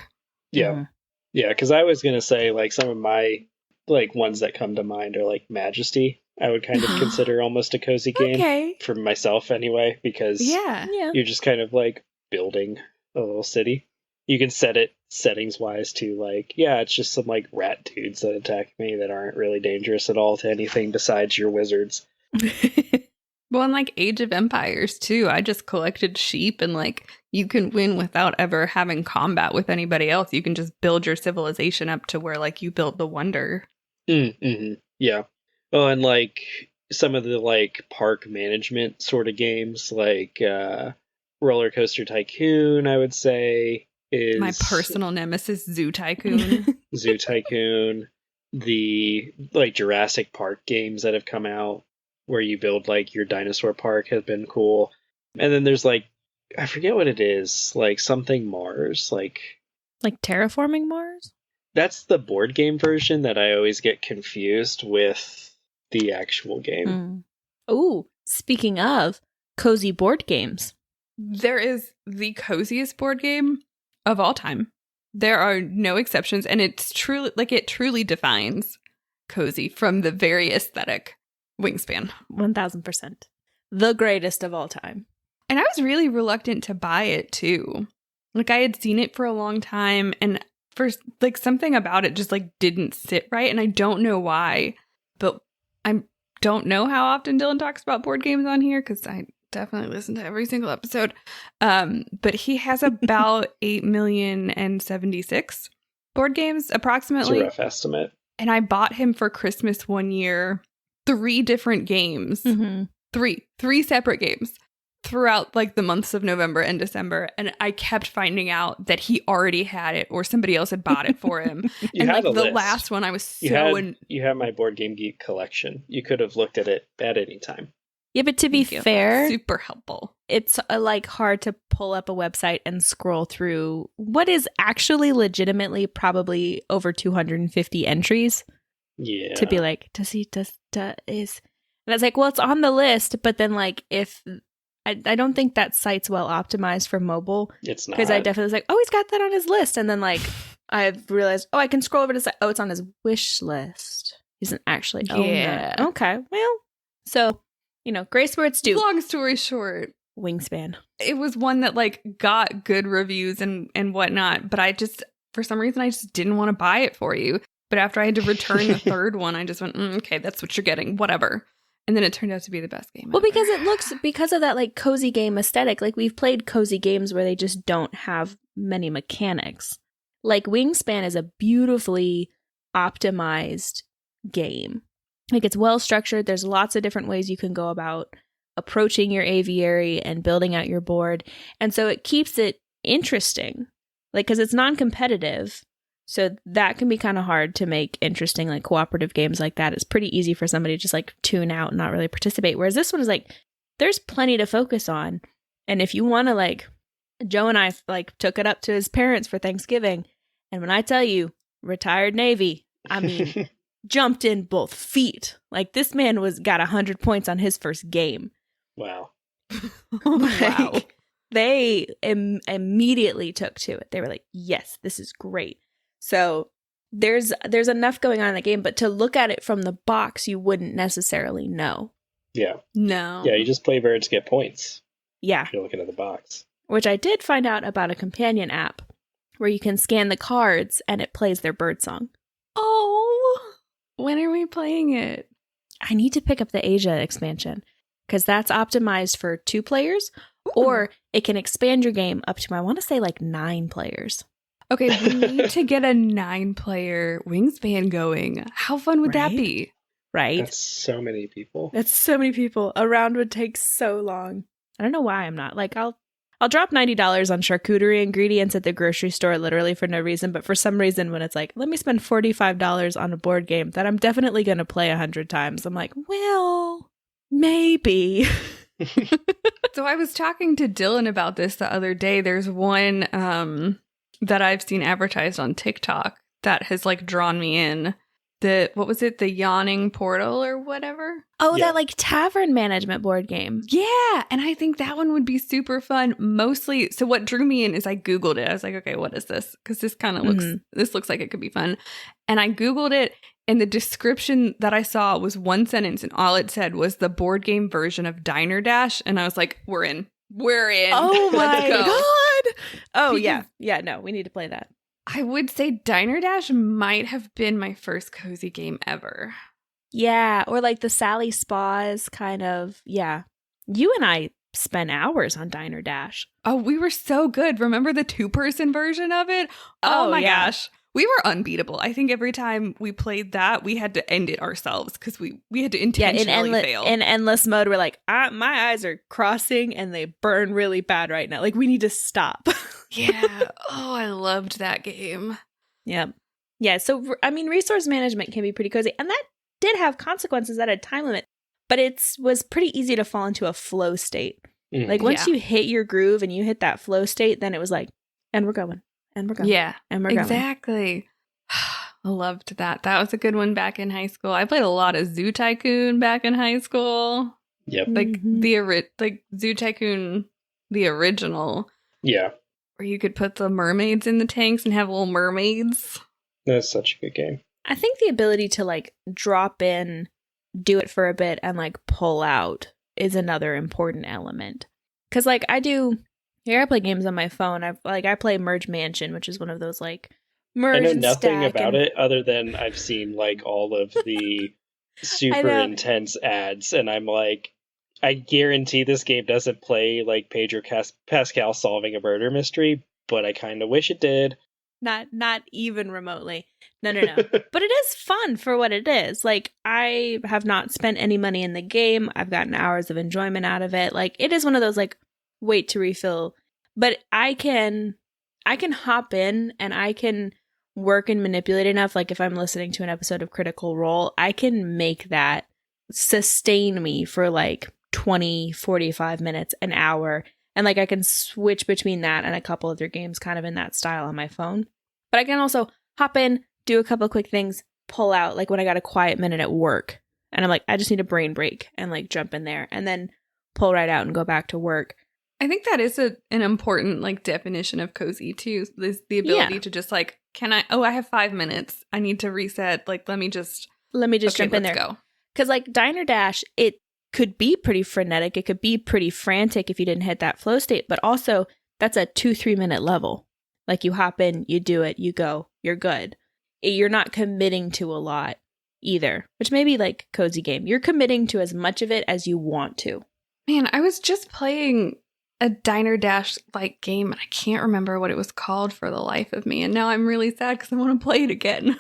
Yeah. Yeah, because I was going to say like some of my like ones that come to mind are like Majesty. I would kind of consider almost a cozy game for myself anyway, because you're just kind of like building a little city. You can set it settings wise to like, it's just some like rat dudes that attack me that aren't really dangerous at all to anything besides your wizards. Well, and like Age of Empires too, I just collected sheep and like you can win without ever having combat with anybody else. You can just build your civilization up to where like you build the wonder. Mm-hmm. Yeah. Oh, and like some of the like park management sort of games, like Roller Coaster Tycoon, I would say is my personal nemesis. Zoo Tycoon. Zoo Tycoon. The like Jurassic Park games that have come out where you build like your dinosaur park has been cool. And then there's like, I forget what it is, like something Mars, like Terraforming Mars? That's the board game version that I always get confused with the actual game. Oh, speaking of cozy board games. There is the coziest board game of all time. There are no exceptions, and it's truly like it truly defines cozy from the very aesthetic wingspan. 1000%. The greatest of all time. And I was really reluctant to buy it too. Like I had seen it for a long time, and first like something about it just like didn't sit right, and I don't know why. But I don't know how often Dylan talks about board games on here because I definitely listen to every single episode. But he has about 8,076,000 board games approximately. It's a rough estimate. And I bought him for Christmas one year 3 different games Three separate games throughout like the months of November and December, and I kept finding out that he already had it or somebody else had bought it for him. And like the last one, I was you had my Board Game Geek collection. You could have looked at it at any time. Yeah, but to be fair, super helpful. It's like hard to pull up a website and scroll through what is actually legitimately probably over 250 entries. Yeah. To be like, is, and I was like, well, it's on the list, but then like if I don't think that site's well optimized for mobile. It's not. Because I definitely was like, oh, he's got that on his list, and then like I've realized, oh, I can scroll over to site. Oh, it's on his wish list. He doesn't actually own that. Okay, well, so grace where it's due. Long story short, Wingspan. It was one that like got good reviews and whatnot, but for some reason I just didn't want to buy it for you. But after I had to return the third one, I just went, okay, that's what you're getting, whatever. And then it turned out to be the best game. Well, ever. because of that like cozy game aesthetic, like we've played cozy games where they just don't have many mechanics. Like Wingspan is a beautifully optimized game. Like it's well structured. There's lots of different ways you can go about approaching your aviary and building out your board. And so it keeps it interesting, like, because it's non-competitive. So that can be kind of hard to make interesting, like cooperative games like that. It's pretty easy for somebody to just like tune out and not really participate. Whereas this one is like, there's plenty to focus on. And if you want to like, Joe and I like took it up to his parents for Thanksgiving. And when I tell you retired Navy, I mean, jumped in both feet. Like this man got 100 points on his first game. Wow. Wow. They immediately took to it. They were like, yes, this is great. So there's enough going on in the game, but to look at it from the box, you wouldn't necessarily know. Yeah. No. Yeah, you just play birds, get points. Yeah. If you're looking at the box. Which I did find out about a companion app where you can scan the cards and it plays their bird song. Oh, when are we playing it? I need to pick up the Asia expansion because that's optimized for 2 players. Ooh. Or it can expand your game up to, I want to say, like 9 players. Okay, we need to get a 9-player Wingspan going. How fun would that be? Right? That's so many people. That's so many people. A round would take so long. I don't know why I'm not. Like, I'll drop $90 on charcuterie ingredients at the grocery store literally for no reason. But for some reason, when it's like, let me spend $45 on a board game that I'm definitely going to play 100 times, I'm like, well, maybe. So I was talking to Dylan about this the other day. There's one that I've seen advertised on TikTok that has like drawn me in. What was it? The Yawning Portal or whatever? Oh, yeah. That like tavern management board game. Yeah. And I think that one would be super fun. Mostly. So what drew me in is I Googled it. I was like, okay, what is this? Because this kind of looks like it could be fun. And I Googled it. And the description that I saw was one sentence. And all it said was the board game version of Diner Dash. And I was like, we're in. We're in. Oh my God. Oh, yeah. Yeah, no, we need to play that. I would say Diner Dash might have been my first cozy game ever. Yeah, or like the Sally Spas kind of, yeah. You and I spent hours on Diner Dash. Oh, we were so good. Remember the 2-person version of it? Oh my gosh. We were unbeatable. I think every time we played that, we had to end it ourselves because we had to intentionally fail. In endless mode, we're like, my eyes are crossing and they burn really bad right now. Like, we need to stop. Yeah. Oh, I loved that game. Yeah. Yeah. So, I mean, resource management can be pretty cozy. And that did have consequences at a time limit, but it was pretty easy to fall into a flow state. Mm. Like, once you hit your groove and you hit that flow state, then it was like, and we're going. And we're going. Yeah, and we're going. Exactly. I loved that. That was a good one back in high school. I played a lot of Zoo Tycoon back in high school. Yep. Like Zoo Tycoon, the original. Yeah. Where you could put the mermaids in the tanks and have little mermaids. That's such a good game. I think the ability to like drop in, do it for a bit, and like pull out is another important element. Because like I play games on my phone. I play Merge Mansion, which is one of those like merge. I know nothing about it other than I've seen like all of the super intense ads, and I'm like, I guarantee this game doesn't play like Pedro Pascal solving a murder mystery, but I kind of wish it did. Not even remotely. No. But it is fun for what it is. Like, I have not spent any money in the game. I've gotten hours of enjoyment out of it. Like, it is one of those, like, wait to refill. But I can hop in and I can work and manipulate enough. Like, if I'm listening to an episode of Critical Role, I can make that sustain me for like 20, 45 minutes, an hour. And like, I can switch between that and a couple other games kind of in that style on my phone. But I can also hop in, do a couple quick things, pull out, like when I got a quiet minute at work and I'm like, I just need a brain break, and like jump in there and then pull right out and go back to work. I think that is an important like definition of cozy too. Is the ability to just like, I have 5 minutes. I need to reset. Like, let me just jump in there. Go. Because like Diner Dash, it could be pretty frenetic. It could be pretty frantic if you didn't hit that flow state. But also, that's a 2-3 minute level. Like, you hop in, you do it, you go, you're good. You're not committing to a lot either, which may be like cozy game. You're committing to as much of it as you want to. Man, I was just playing a Diner Dash like game and I can't remember what it was called for the life of me. And now I'm really sad because I want to play it again.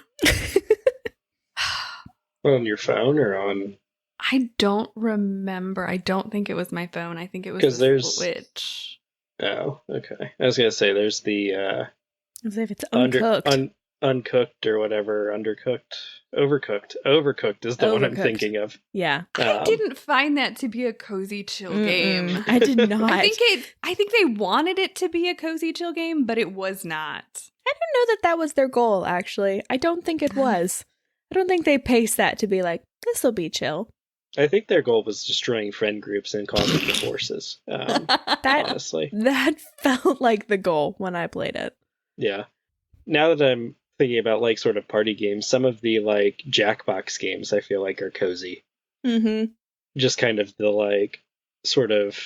On your phone or on? I don't remember. I don't think it was my phone. I think it was the Switch. Oh, okay. I was gonna say there's the as if it's uncooked. Uncooked or whatever, overcooked is the one I'm thinking of. Yeah. I didn't find that to be a cozy chill game. I did not. I think they wanted it to be a cozy chill game, but it was not. I don't know that was their goal, actually. I don't think it was. I don't think they paced that to be like, this will be chill. I think their goal was destroying friend groups and causing divorces. Honestly. That felt like the goal when I played it. Yeah. Now that I'm thinking about like sort of party games, some of the like Jackbox games I feel like are cozy. Mm-hmm. Just kind of the like sort of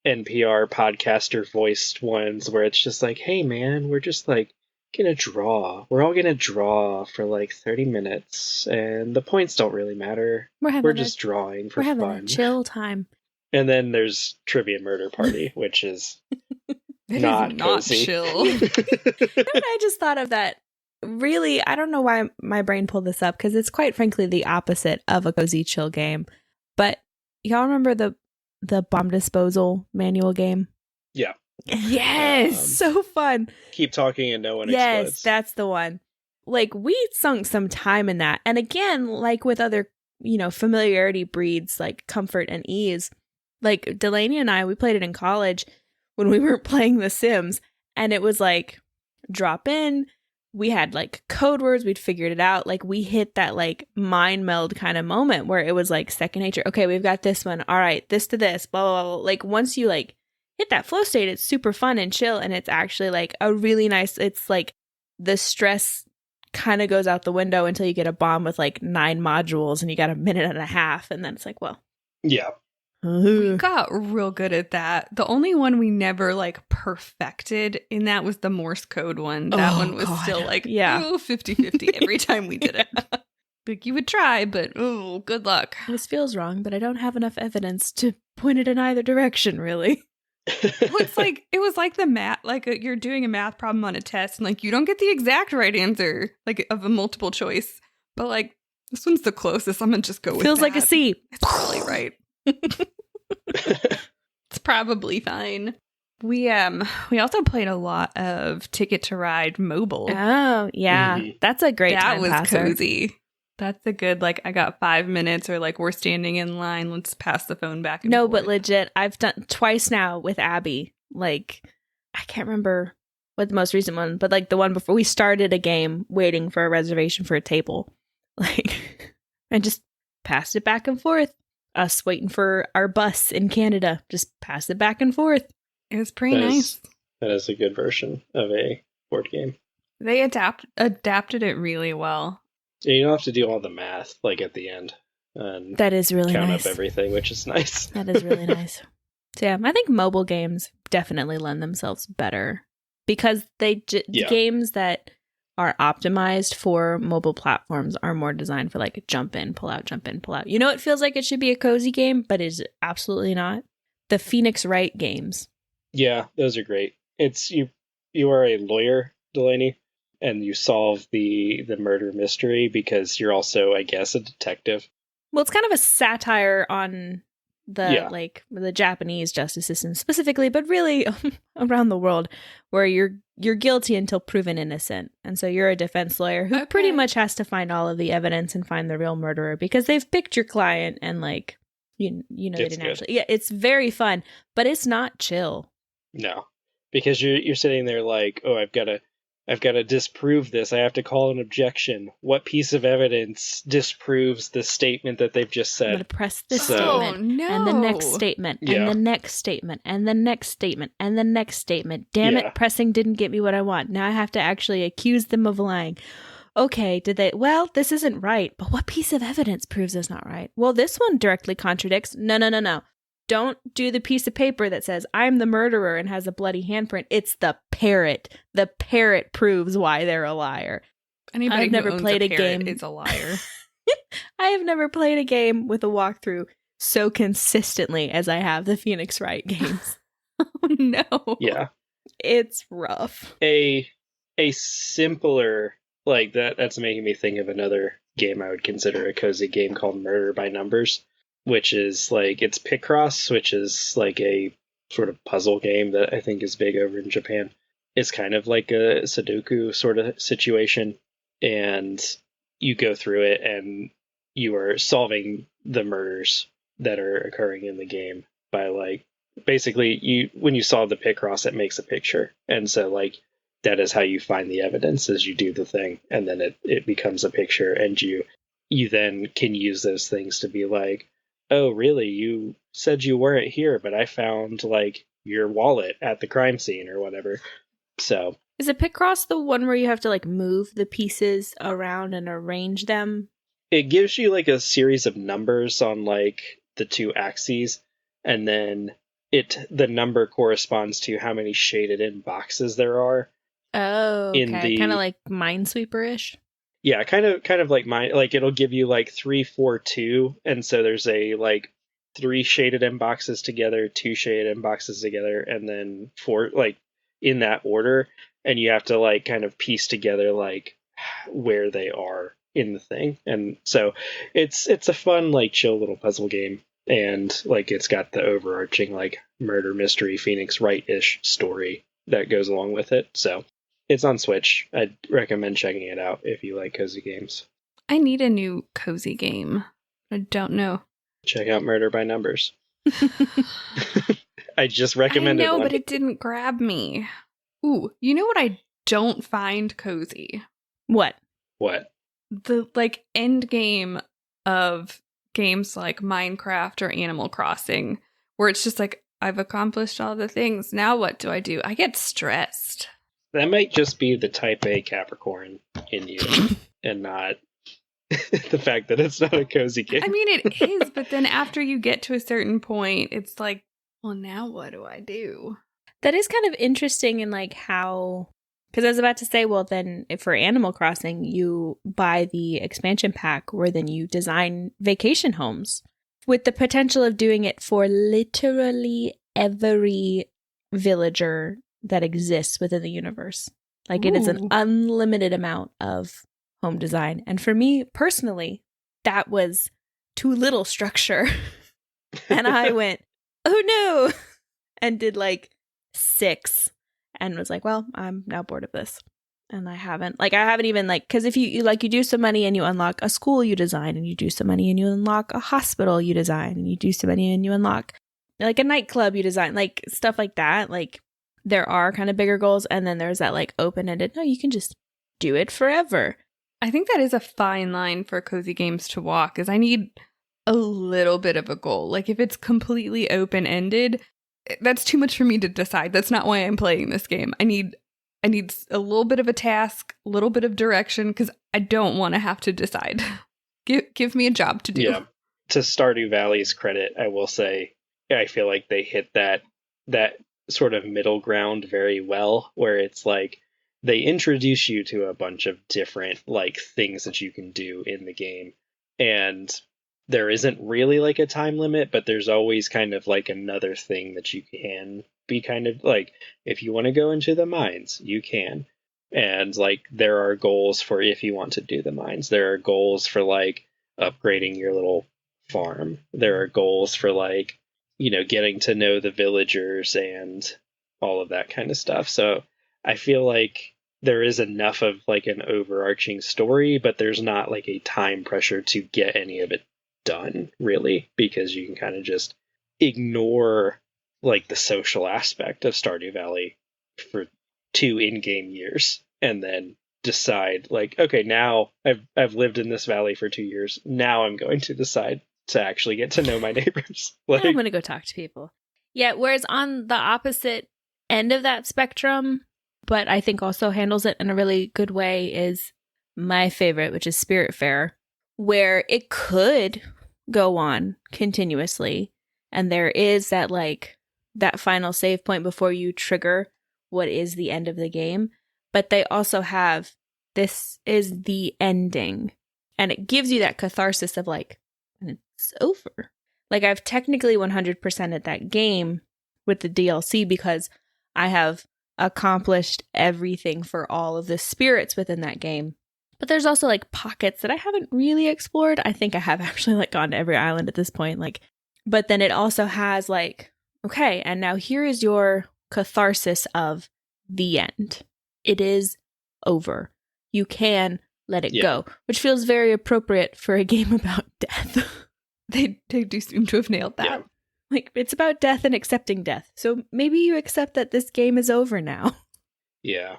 NPR podcaster voiced ones where it's just like, hey man, we're just like gonna draw. We're all gonna draw for like 30 minutes and the points don't really matter. We're just drawing for fun. We're having a chill time. And then there's Trivia Murder Party, which is not cozy. Chill. I just thought of that. Really, I don't know why my brain pulled this up, because it's quite frankly the opposite of a cozy chill game. But y'all remember the bomb disposal manual game? Yeah. Yes, so fun. Keep talking and no one explodes. Yes, that's the one. Like, we sunk some time in that. And again, like with other, familiarity breeds like comfort and ease. Like Delany and I, we played it in college when we weren't playing The Sims, and it was like drop in. We had like code words. We'd figured it out. Like, we hit that like mind meld kind of moment where it was like second nature. Okay, we've got this one. All right, this to this, blah, blah, blah. Like, once you like hit that flow state, it's super fun and chill. And it's actually like a really nice, it's like the stress kind of goes out the window until you get a bomb with like 9 modules and you got a minute and a half. And then it's like, well. Yeah. We got real good at that. The only one we never like perfected in that was the Morse code one. That one was still like 50-50 every time we did it. Like, you would try, but good luck. This feels wrong, but I don't have enough evidence to point it in either direction, really. Well, it was like the math, like you're doing a math problem on a test and like you don't get the exact right answer, like of a multiple choice, but like this one's the closest. I'm gonna just go with feels that. Like a C. It's probably right. It's probably fine. We also played a lot of Ticket to Ride mobile. Oh yeah, That's a great time was passer. Cozy. That's a good, like, I got 5 minutes, or like we're standing in line, let's pass the phone back and forth. But legit, I've done twice now with Abby. Like, I can't remember what the most recent one, but like the one before, we started a game waiting for a reservation for a table. Like, and just passed it back and forth. Us waiting for our bus in Canada, just pass it back and forth. It was pretty nice. That is a good version of a board game. They adapted it really well. Yeah, you don't have to do all the math like at the end. And that is really count nice. Up everything, which is nice. That is really nice. So yeah, I think mobile games definitely lend themselves better because games that are optimized for mobile platforms are more designed for like jump in, pull out, jump in, pull out. It feels like it should be a cozy game, but is absolutely not. The Phoenix Wright games. Yeah, those are great. It's you are a lawyer, Delany, and you solve the murder mystery because you're also, I guess, a detective. Well, it's kind of a satire on the Japanese justice system specifically, but really around the world, where you're guilty until proven innocent. And so you're a defense lawyer who pretty much has to find all of the evidence and find the real murderer because they've picked your client and like you know they didn't actually. Yeah, it's very fun, but it's not chill. No, because you're sitting there like, oh, I've got to disprove this. I have to call an objection. What piece of evidence disproves the statement that they've just said? I'm going to press this statement, and the next statement, and the next statement, and the next statement, and the next statement. Damn it, pressing didn't get me what I want. Now I have to actually accuse them of lying. Okay, did they? Well, this isn't right, but what piece of evidence proves it's not right? Well, this one directly contradicts. No. Don't do the piece of paper that says, I'm the murderer and has a bloody handprint. It's the parrot. The parrot proves why they're a liar. Anybody I've never played a game is a liar. I have never played a game with a walkthrough so consistently as I have the Phoenix Wright games. Oh, no. Yeah. It's rough. A simpler, like that's making me think of another game I would consider a cozy game called Murder by Numbers, which is like, it's Picross, which is like a sort of puzzle game that I think is big over in Japan. It's kind of like a Sudoku sort of situation, and you go through it and you are solving the murders that are occurring in the game by like, basically when you solve the Picross, it makes a picture. And so like, that is how you find the evidence, as you do the thing, and then it becomes a picture, and you then can use those things to be like, oh, really? You said you weren't here, but I found like your wallet at the crime scene or whatever. So is it Picross the one where you have to like move the pieces around and arrange them? It gives you like a series of numbers on like the two axes, and then the number corresponds to how many shaded in boxes there are. Oh, okay. Kind of like Minesweeper-ish. Yeah, kind of like mine. Like it'll give you like 3, 4, 2, and so there's a like 3 shaded in boxes together, 2 shaded in boxes together, and then 4 like in that order. And you have to like kind of piece together like where they are in the thing. And so it's a fun like chill little puzzle game, and like it's got the overarching like murder mystery Phoenix Wright-ish story that goes along with it. So it's on Switch. I'd recommend checking it out if you like cozy games. I need a new cozy game. I don't know. Check out Murder by Numbers. I just recommended one. I know, one. but it didn't grab me. Ooh, you know what I don't find cozy? What? The like end game of games like Minecraft or Animal Crossing, where it's just like, I've accomplished all the things. Now what do? I get stressed. That might just be the type A Capricorn in you and not the fact that it's not a cozy game. I mean, it is, but then after you get to a certain point, it's like, well, now what do I do? That is kind of interesting in like how, because I was about to say, well, then if for Animal Crossing, you buy the expansion pack where then you design vacation homes with the potential of doing it for literally every villager that exists within the universe. Like it is an unlimited amount of home design. And for me personally, that was too little structure. And I went, oh no, and did like 6 and was like, well, I'm now bored of this. And I haven't even like, because if you do some money and you unlock a school you design, and you do some money and you unlock a hospital you design, and you do some money and you unlock like a nightclub you design, like stuff like that. Like there are kind of bigger goals, and then there's that like open-ended, no, you can just do it forever. I think that is a fine line for cozy games to walk, is I need a little bit of a goal. Like if it's completely open-ended, that's too much for me to decide. That's not why I'm playing this game. I need a little bit of a task, a little bit of direction, because I don't want to have to decide. Give me a job to do. Yeah. To Stardew Valley's credit, I will say, I feel like they hit that sort of middle ground very well, where it's like they introduce you to a bunch of different like things that you can do in the game, and there isn't really like a time limit, but there's always kind of like another thing that you can be kind of like, if you want to go into the mines, you can. And like there are goals for if you want to do the mines. There are goals for like upgrading your little farm. There are goals for like, you know, getting to know the villagers and all of that kind of stuff. So I feel like there is enough of like an overarching story, but there's not like a time pressure to get any of it done, really, because you can kind of just ignore like the social aspect of Stardew Valley for 2 in-game years and then decide like, okay, now I've lived in this valley for 2 years. Now I'm going to decide to actually get to know my neighbors. Like, I'm going to go talk to people. Yeah, whereas on the opposite end of that spectrum, but I think also handles it in a really good way, is my favorite, which is Spiritfarer, where it could go on continuously. And there is that like that final save point before you trigger what is the end of the game. But they also have, this is the ending. And it gives you that catharsis of like, it's over. Like I've technically 100%ed that game with the DLC because I have accomplished everything for all of the spirits within that game. But there's also like pockets that I haven't really explored. I think I have actually like gone to every island at this point. Like, but then it also has like, okay, and now here is your catharsis of the end. It is over. You can let it go, which feels very appropriate for a game about death. They do seem to have nailed that. Yeah. Like, it's about death and accepting death. So maybe you accept that this game is over now. Yeah.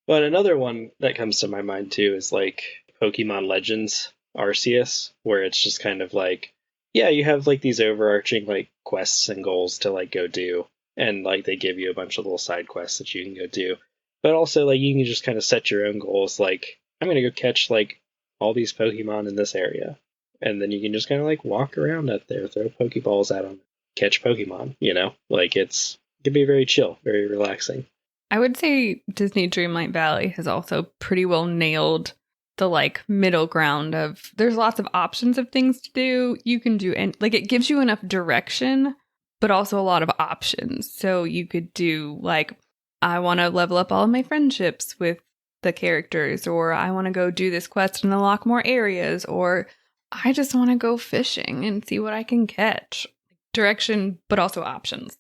But another one that comes to my mind too is like Pokemon Legends Arceus, where it's just kind of like, yeah, you have like these overarching like quests and goals to like go do. And like they give you a bunch of little side quests that you can go do. But also like you can just kind of set your own goals. Like, I'm going to go catch like all these Pokemon in this area. And then you can just kind of like walk around out there, throw Pokeballs at them, catch Pokemon, you know? Like it can be very chill, very relaxing. I would say Disney Dreamlight Valley has also pretty well nailed the like middle ground of there's lots of options of things to do. You can do, and like it gives you enough direction, but also a lot of options. So you could do like, I want to level up all of my friendships with the characters, or I want to go do this quest and unlock more areas, or I just want to go fishing and see what I can catch. Direction, but also options.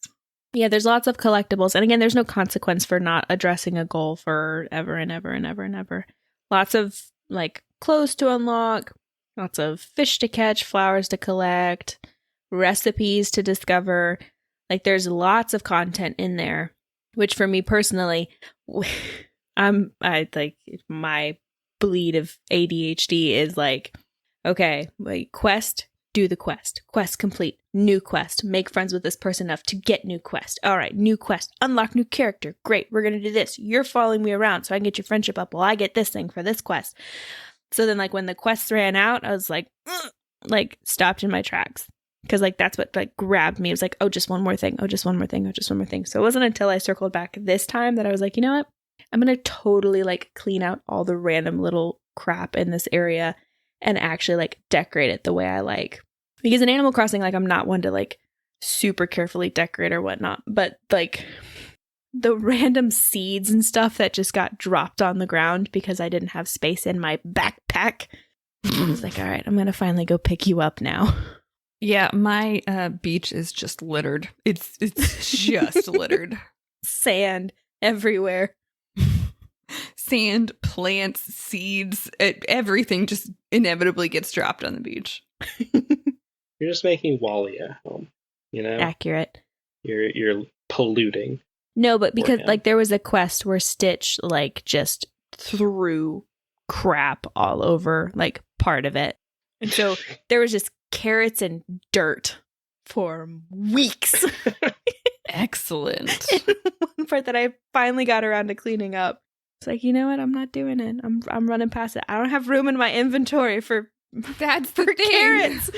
Yeah, there's lots of collectibles. And again, there's no consequence for not addressing a goal for ever and ever and ever and ever. Lots of like clothes to unlock, lots of fish to catch, flowers to collect, recipes to discover. Like there's lots of content in there, which for me personally, I like my bleed of ADHD is like, okay, wait, quest, do the quest. Quest complete. New quest. Make friends with this person enough to get new quest. All right, new quest. Unlock new character. Great, we're going to do this. You're following me around so I can get your friendship up while I get this thing for this quest. So then like when the quests ran out, I was like stopped in my tracks. Because like that's what like grabbed me. It was like, oh, just one more thing. Oh, just one more thing. Oh, just one more thing. So it wasn't until I circled back this time that I was like, you know what? I'm going to totally like clean out all the random little crap in this area and actually like decorate it the way I like. Because in Animal Crossing, like I'm not one to like super carefully decorate or whatnot, but like the random seeds and stuff that just got dropped on the ground because I didn't have space in my backpack. I was like, all right, I'm going to finally go pick you up now. Yeah, my beach is just littered. It's just littered. Sand everywhere. Sand, plants, seeds, everything just inevitably gets dropped on the beach. You're just making Wall-E at home, you know? Accurate. You're polluting. No, but because like there was a quest where Stitch like just threw crap all over like part of it. And so there was just carrots and dirt for weeks. Excellent. And one part that I finally got around to cleaning up. It's like, you know what? I'm not doing it. I'm running past it. I don't have room in my inventory for that's the thing. Carrots.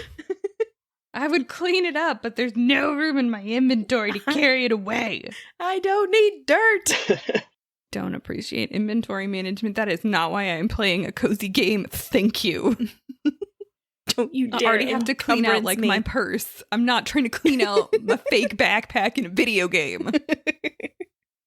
I would clean it up, but there's no room in my inventory to carry it away. I don't need dirt. Don't appreciate inventory management. That is not why I am playing a cozy game. Thank you. Don't you dare. I already have to clean out like my purse. I'm not trying to clean out my fake backpack in a video game.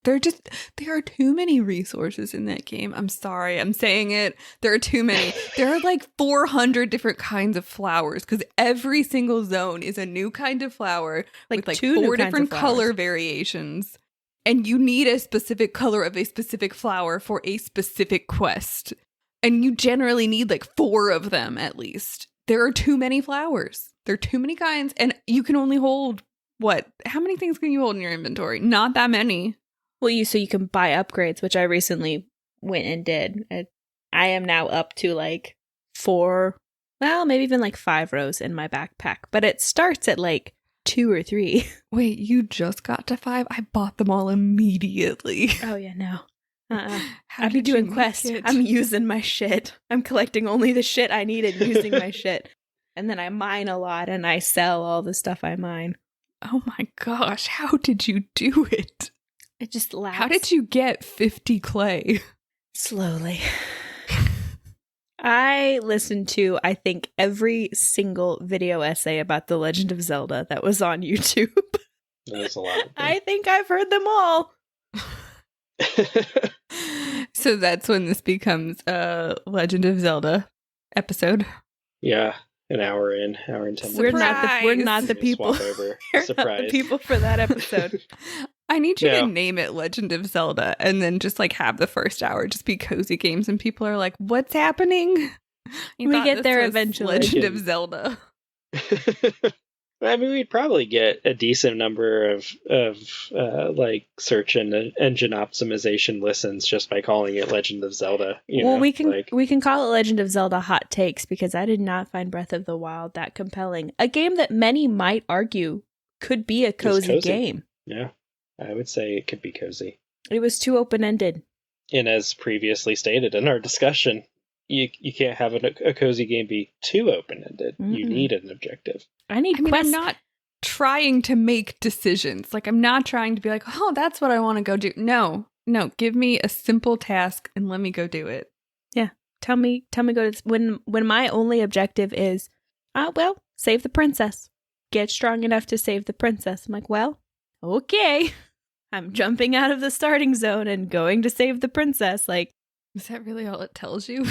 There are too many resources in that game. I'm sorry, I'm saying it. There are too many. There are like 400 different kinds of flowers because every single zone is a new kind of flower with like 4 different color variations. And you need a specific color of a specific flower for a specific quest. And you generally need like 4 of them at least. There are too many flowers. There are too many kinds. And you can only hold, what? How many things can you hold in your inventory? Not that many. Well, you can buy upgrades, which I recently went and did. I am now up to like 4, well, maybe even like 5 rows in my backpack. But it starts at like 2 or 3. Wait, you just got to 5? I bought them all immediately. Oh, yeah, no. I'll be doing quests. I'm using my shit. I'm collecting only the shit I need and using my shit. And then I mine a lot and I sell all the stuff I mine. Oh my gosh, how did you do it? It just lasts. How did you get 50 clay? Slowly. I listened to, I think, every single video essay about The Legend of Zelda that was on YouTube. That's a lot. I think I've heard them all. So that's when this becomes a Legend of Zelda episode. Yeah, an hour and 10 minutes. We're not the people. We're not the people for that episode. I need you to name it Legend of Zelda and then just like have the first hour just be cozy games and people are like, what's happening? We get there eventually. Legend of Zelda. I mean, we'd probably get a decent number of like search and engine optimization listens just by calling it Legend of Zelda. We can call it Legend of Zelda Hot Takes because I did not find Breath of the Wild that compelling. A game that many might argue could be a cozy game. Yeah, I would say it could be cozy. It was too open-ended. And as previously stated in our discussion, you can't have a cozy game be too open-ended. Mm-mm. You need an objective. I mean, I'm not trying to make decisions. Like, I'm not trying to be like, oh, that's what I want to go do. No, give me a simple task and let me go do it. Yeah. Tell me go to, when my only objective is, save the princess. Get strong enough to save the princess. I'm like, well, okay. I'm jumping out of the starting zone and going to save the princess. Like, is that really all it tells you?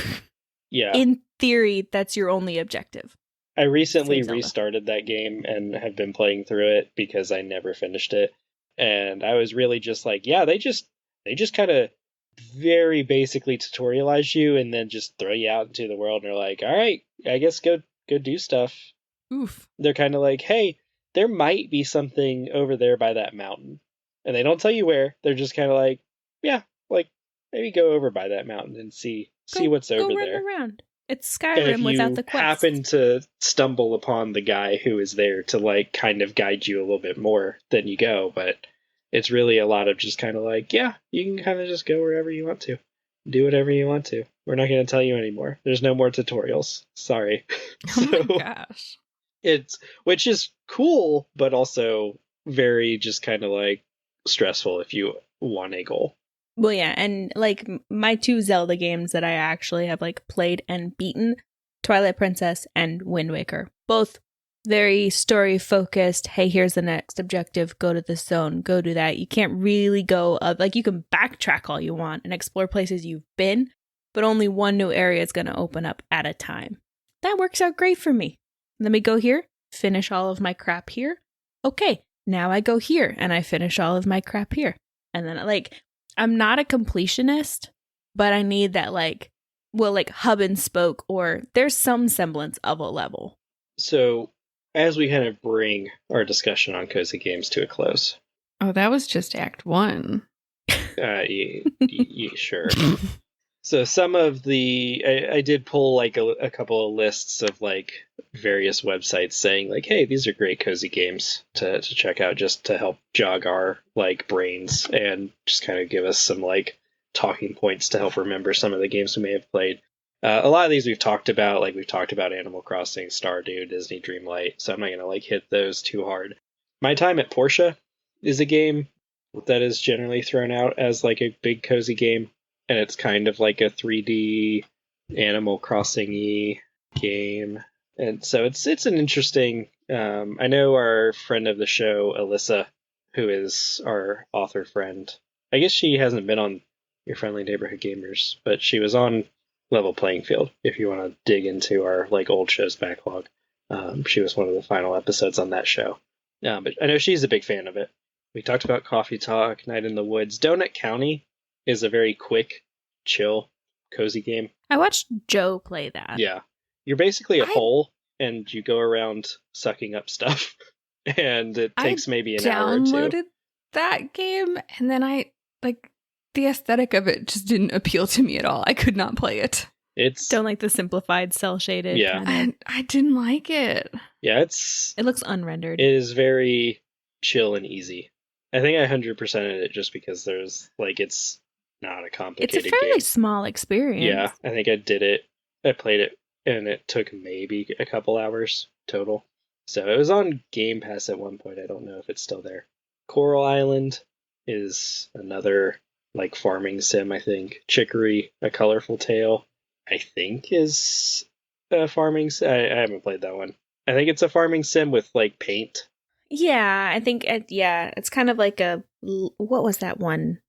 Yeah. In theory, that's your only objective. I recently restarted that game and have been playing through it because I never finished it. And I was really just like, yeah, they just kind of very basically tutorialize you and then just throw you out into the world and they're like, all right, I guess go do stuff. Oof. They're kind of like, hey, there might be something over there by that mountain. And they don't tell you where. They're just kind of like, yeah, like maybe go over by that mountain and see what's over there. Go run around. It's Skyrim without the quest. Happen to stumble upon the guy who is there to like kind of guide you a little bit more, then you go. But it's really a lot of just kind of like, yeah, you can kind of just go wherever you want to. Do whatever you want to. We're not going to tell you anymore. There's no more tutorials. Sorry. Oh my gosh. Which is cool, but also very just kind of like stressful if you want a goal. Well, yeah, and like my 2 Zelda games that I actually have like played and beaten, Twilight Princess and Wind Waker. Both very story focused. Hey, here's the next objective. Go to this zone. Go do that. You can't really go up. Like you can backtrack all you want and explore places you've been, but only one new area is going to open up at a time. That works out great for me. Let me go here, finish all of my crap here. Okay, now I go here and I finish all of my crap here. And then like, I'm not a completionist, but I need that like hub and spoke or there's some semblance of a level. So as we kind of bring our discussion on cozy games to a close. Oh, that was just Act 1. Sure. So some of I did pull like a couple of lists of like various websites saying like, hey, these are great cozy games to check out just to help jog our like brains and just kind of give us some like talking points to help remember some of the games we may have played. A lot of these we've talked about, like we've talked about Animal Crossing, Stardew, Disney Dreamlight, so I'm not going to like hit those too hard. My Time at Portia is a game that is generally thrown out as like a big cozy game. And it's kind of like a 3D Animal Crossing-y game. And so it's an interesting... I know our friend of the show, Alyssa, who is our author friend, I guess she hasn't been on Your Friendly Neighborhood Gamers, but she was on Level Playing Field, if you want to dig into our old shows backlog. She was one of the final episodes on that show. But I know she's a big fan of it. We talked about Coffee Talk, Night in the Woods. Donut County is a very quick, chill, cozy game. I watched Joe play that. Yeah. You're basically a hole, and you go around sucking up stuff. And it takes maybe an hour or two. I downloaded that game, and then the aesthetic of it just didn't appeal to me at all. I could not play it. Don't like the simplified cell shaded. Yeah. I didn't like it. Yeah, it looks unrendered. It is very chill and easy. I think I 100%ed it just because there's it's not a complicated game. It's a fairly small experience. Yeah, I think I did it. I played it, and it took maybe a couple hours total. So it was on Game Pass at one point. I don't know if it's still there. Coral Island is another farming sim, I think. Chicory, A Colorful Tale, I think is a farming sim. I haven't played that one. I think it's a farming sim with paint. Yeah, I think it's kind of like a, what was that one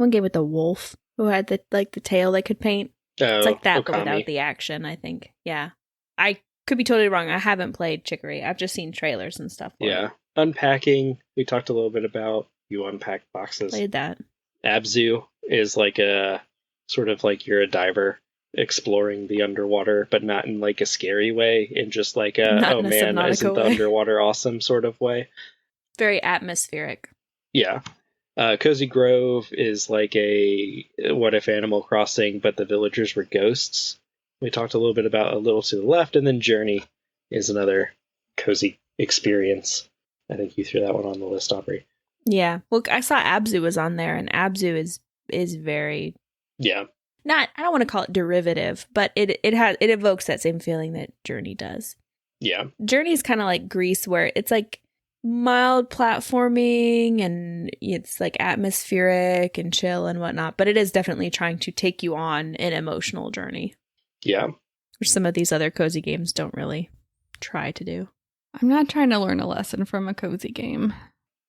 game with the wolf who had the tail they could paint? It's like that, but without the action, I think. Yeah. I could be totally wrong. I haven't played Chicory. I've just seen trailers and stuff. Yeah. Unpacking, we talked a little bit about. You unpack boxes. Played that. Abzu is a sort of you're a diver exploring the underwater, but not in a scary way, in just oh man, isn't the underwater awesome sort of way. Very atmospheric. Yeah. Cozy Grove is a What If Animal Crossing, but the villagers were ghosts. We talked a little bit about A Little to the Left, and then Journey is another cozy experience. I think you threw that one on the list, Aubrey. Yeah. Well, I saw Abzu was on there, and Abzu is very... Yeah. I don't want to call it derivative, but it evokes that same feeling that Journey does. Yeah. Journey is kind of like Grease, where it's mild platforming and it's atmospheric and chill and whatnot, but it is definitely trying to take you on an emotional journey. Yeah. Which some of these other cozy games don't really try to do. I'm not trying to learn a lesson from a cozy game.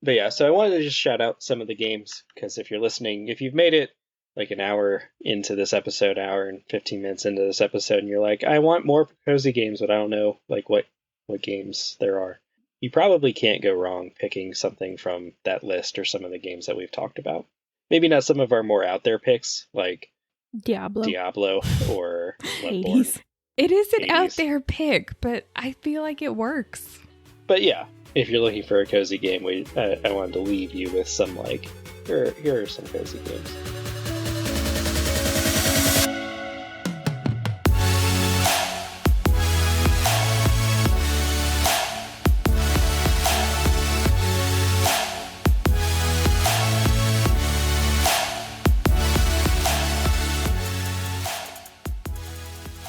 But yeah, so I wanted to just shout out some of the games, because if you're listening, if you've made it an hour into this episode, hour and 15 minutes into this episode, and you're I want more cozy games, but I don't know what games there are. You probably can't go wrong picking something from that list or some of the games that we've talked about. Maybe not some of our more out there picks, like Diablo or Hades. It is an out there pick, but I feel like it works. But yeah, if you're looking for a cozy game, I wanted to leave you with some here are some cozy games.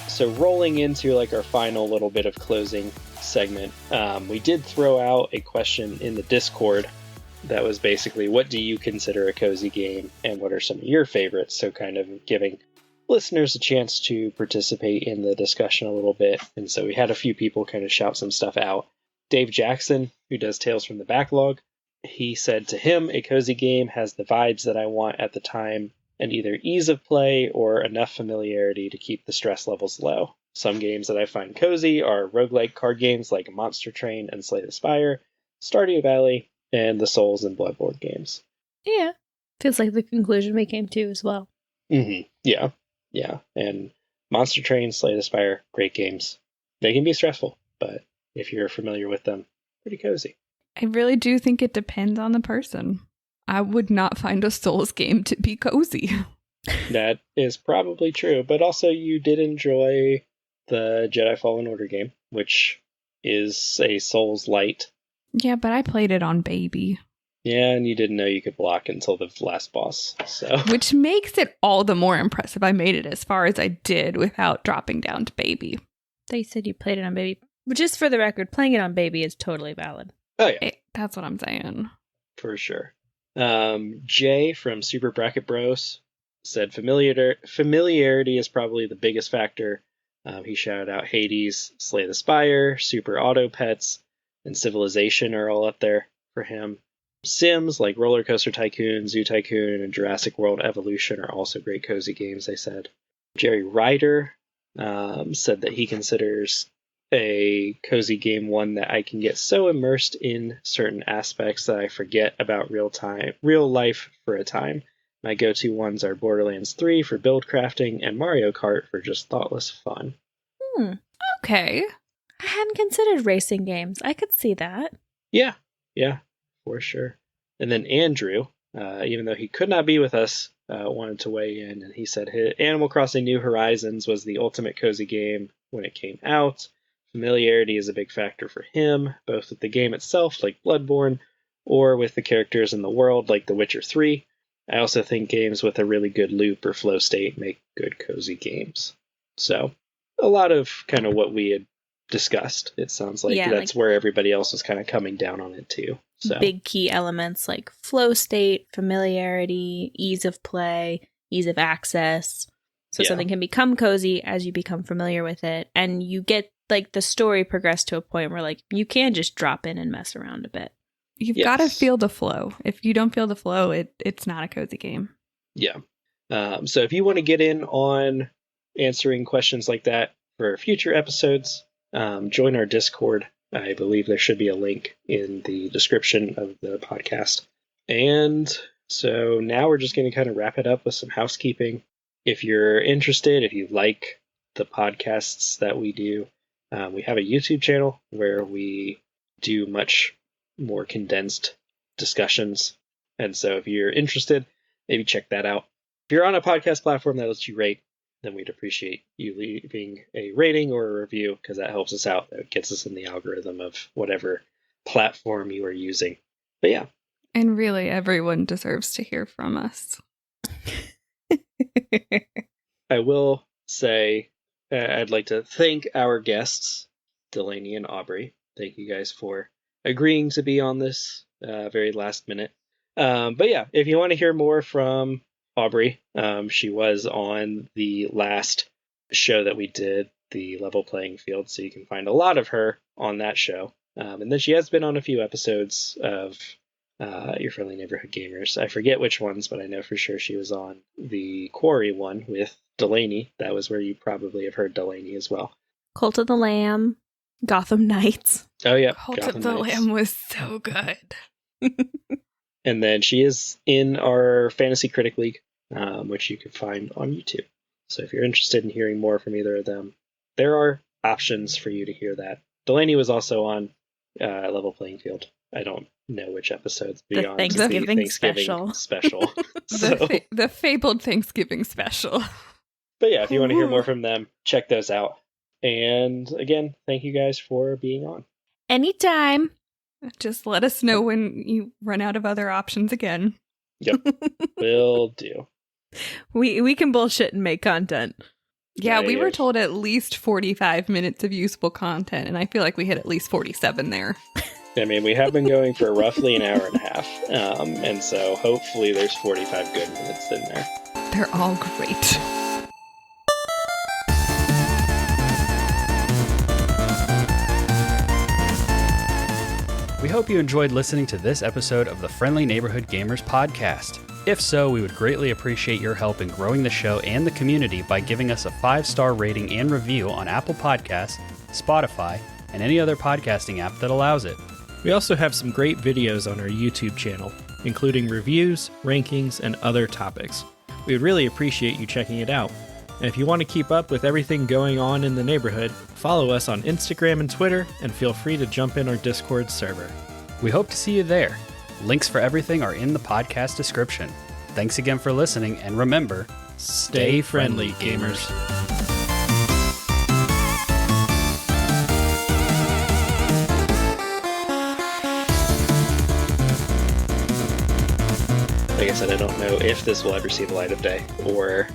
So rolling into our final little bit of closing segment, we did throw out a question in the Discord that was basically, what do you consider a cozy game and what are some of your favorites? So kind of giving listeners a chance to participate in the discussion a little bit. And so we had a few people kind of shout some stuff out. Dave Jackson, who does Tales from the Backlog, he said to him, a cozy game has the vibes that I want at the time, and either ease of play or enough familiarity to keep the stress levels low. Some games that I find cozy are roguelike card games like Monster Train and Slay the Spire, Stardew Valley, and the Souls and Bloodborne games. Yeah. Feels like the conclusion we came to as well. Mm-hmm. Yeah. And Monster Train, Slay the Spire, great games. They can be stressful, but if you're familiar with them, pretty cozy. I really do think it depends on the person. I would not find a Souls game to be cozy. That is probably true, but also you did enjoy the Jedi Fallen Order game, which is a Souls light. Yeah, but I played it on baby. Yeah, and you didn't know you could block until the last boss, so. Which makes it all the more impressive I made it as far as I did without dropping down to baby. They said you played it on baby. But just for the record, playing it on baby is totally valid. Oh, yeah. That's what I'm saying. For sure. Jay from Super Bracket Bros said familiarity is probably the biggest factor. He shouted out Hades, Slay the Spire, Super Auto Pets, and Civilization are all up there for him. Sims like Roller Coaster Tycoon, Zoo Tycoon, and Jurassic World Evolution are also great cozy games, they said. Jerry Ryder said that he considers a cozy game one that I can get so immersed in certain aspects that I forget about real life for a time. My go-to ones are Borderlands 3 for build crafting and Mario Kart for just thoughtless fun. Okay. I hadn't considered racing games. I could see that. Yeah, for sure. And then Andrew, even though he could not be with us, wanted to weigh in, and he said Animal Crossing New Horizons was the ultimate cozy game when it came out. Familiarity is a big factor for him, both with the game itself, like Bloodborne, or with the characters in the world, like The Witcher 3. I also think games with a really good loop or flow state make good cozy games. So, a lot of kind of what we had discussed. It sounds like that's where everybody else was kind of coming down on it too. So big key elements like flow state, familiarity, ease of play, ease of access. So something can become cozy as you become familiar with it, and you get like the story progressed to a point where like you can just drop in and mess around a bit. You've got to feel the flow. If you don't feel the flow, it's not a cozy game. Yeah. So if you want to get in on answering questions like that for future episodes, join our Discord. I believe there should be a link in the description of the podcast. And so now we're just going to kind of wrap it up with some housekeeping. If you're interested, if you like the podcasts that we do, we have a YouTube channel where we do much more condensed discussions. And so if you're interested, maybe check that out. If you're on a podcast platform that lets you rate, then we'd appreciate you leaving a rating or a review, because that helps us out. That gets us in the algorithm of whatever platform you are using. But yeah. And really, everyone deserves to hear from us. I will say I'd like to thank our guests, Delany and Aubrey. Thank you guys for agreeing to be on this very last minute. But yeah, if you want to hear more from Aubrey, she was on the last show that we did, the Level Playing Field, so you can find a lot of her on that show. And then she has been on a few episodes of Your Friendly Neighborhood Gamers. I forget which ones, but I know for sure she was on the Quarry one with Delany. That was where you probably have heard Delany as well. Cult of the Lamb, Gotham Knights. Oh yeah, Cult of the Lamb was so good. And then she is in our Fantasy Critic League, which you can find on YouTube. So if you're interested in hearing more from either of them, there are options for you to hear that. Delany was also on Level Playing Field. I don't know which episodes beyond the Thanksgiving special. The fabled Thanksgiving special. But yeah, if you want to hear more from them, check those out. And again, thank you guys for being on. Anytime. Just let us know when you run out of other options again. Yep. Will do. We can bullshit and make content. Yeah, we were told at least 45 minutes of useful content, and I feel like we hit at least 47 there. I mean, we have been going for roughly an hour and a half, and so hopefully there's 45 good minutes in there. They're all great. We hope you enjoyed listening to this episode of the Friendly Neighborhood Gamers podcast. If so, we would greatly appreciate your help in growing the show and the community by giving us a 5-star rating and review on Apple Podcasts, Spotify, and any other podcasting app that allows it. We also have some great videos on our YouTube channel, including reviews, rankings, and other topics. We would really appreciate you checking it out. And if you want to keep up with everything going on in the neighborhood, follow us on Instagram and Twitter, and feel free to jump in our Discord server. We hope to see you there. Links for everything are in the podcast description. Thanks again for listening, and remember, stay friendly, gamers. Like I said, I don't know if this will ever see the light of day, or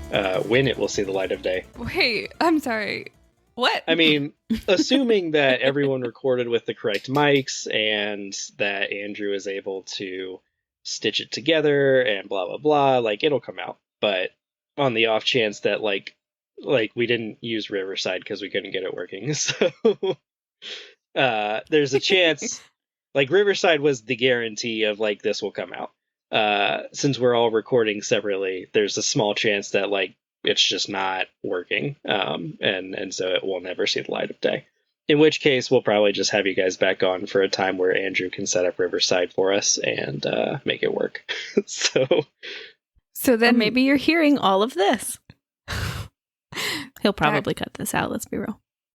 when it will see the light of day. Wait, I'm sorry. What? I mean, assuming that everyone recorded with the correct mics and that Andrew is able to stitch it together and blah, blah, blah, like, it'll come out. But on the off chance that, like we didn't use Riverside because we couldn't get it working. So there's a chance, Like, Riverside was the guarantee of, like, this will come out. Since we're all recording separately, there's a small chance that, like, it's just not working. And so it will never see the light of day. In which case, we'll probably just have you guys back on for a time where Andrew can set up Riverside for us and make it work. So then maybe you're hearing all of this. He'll probably cut this out, let's be real.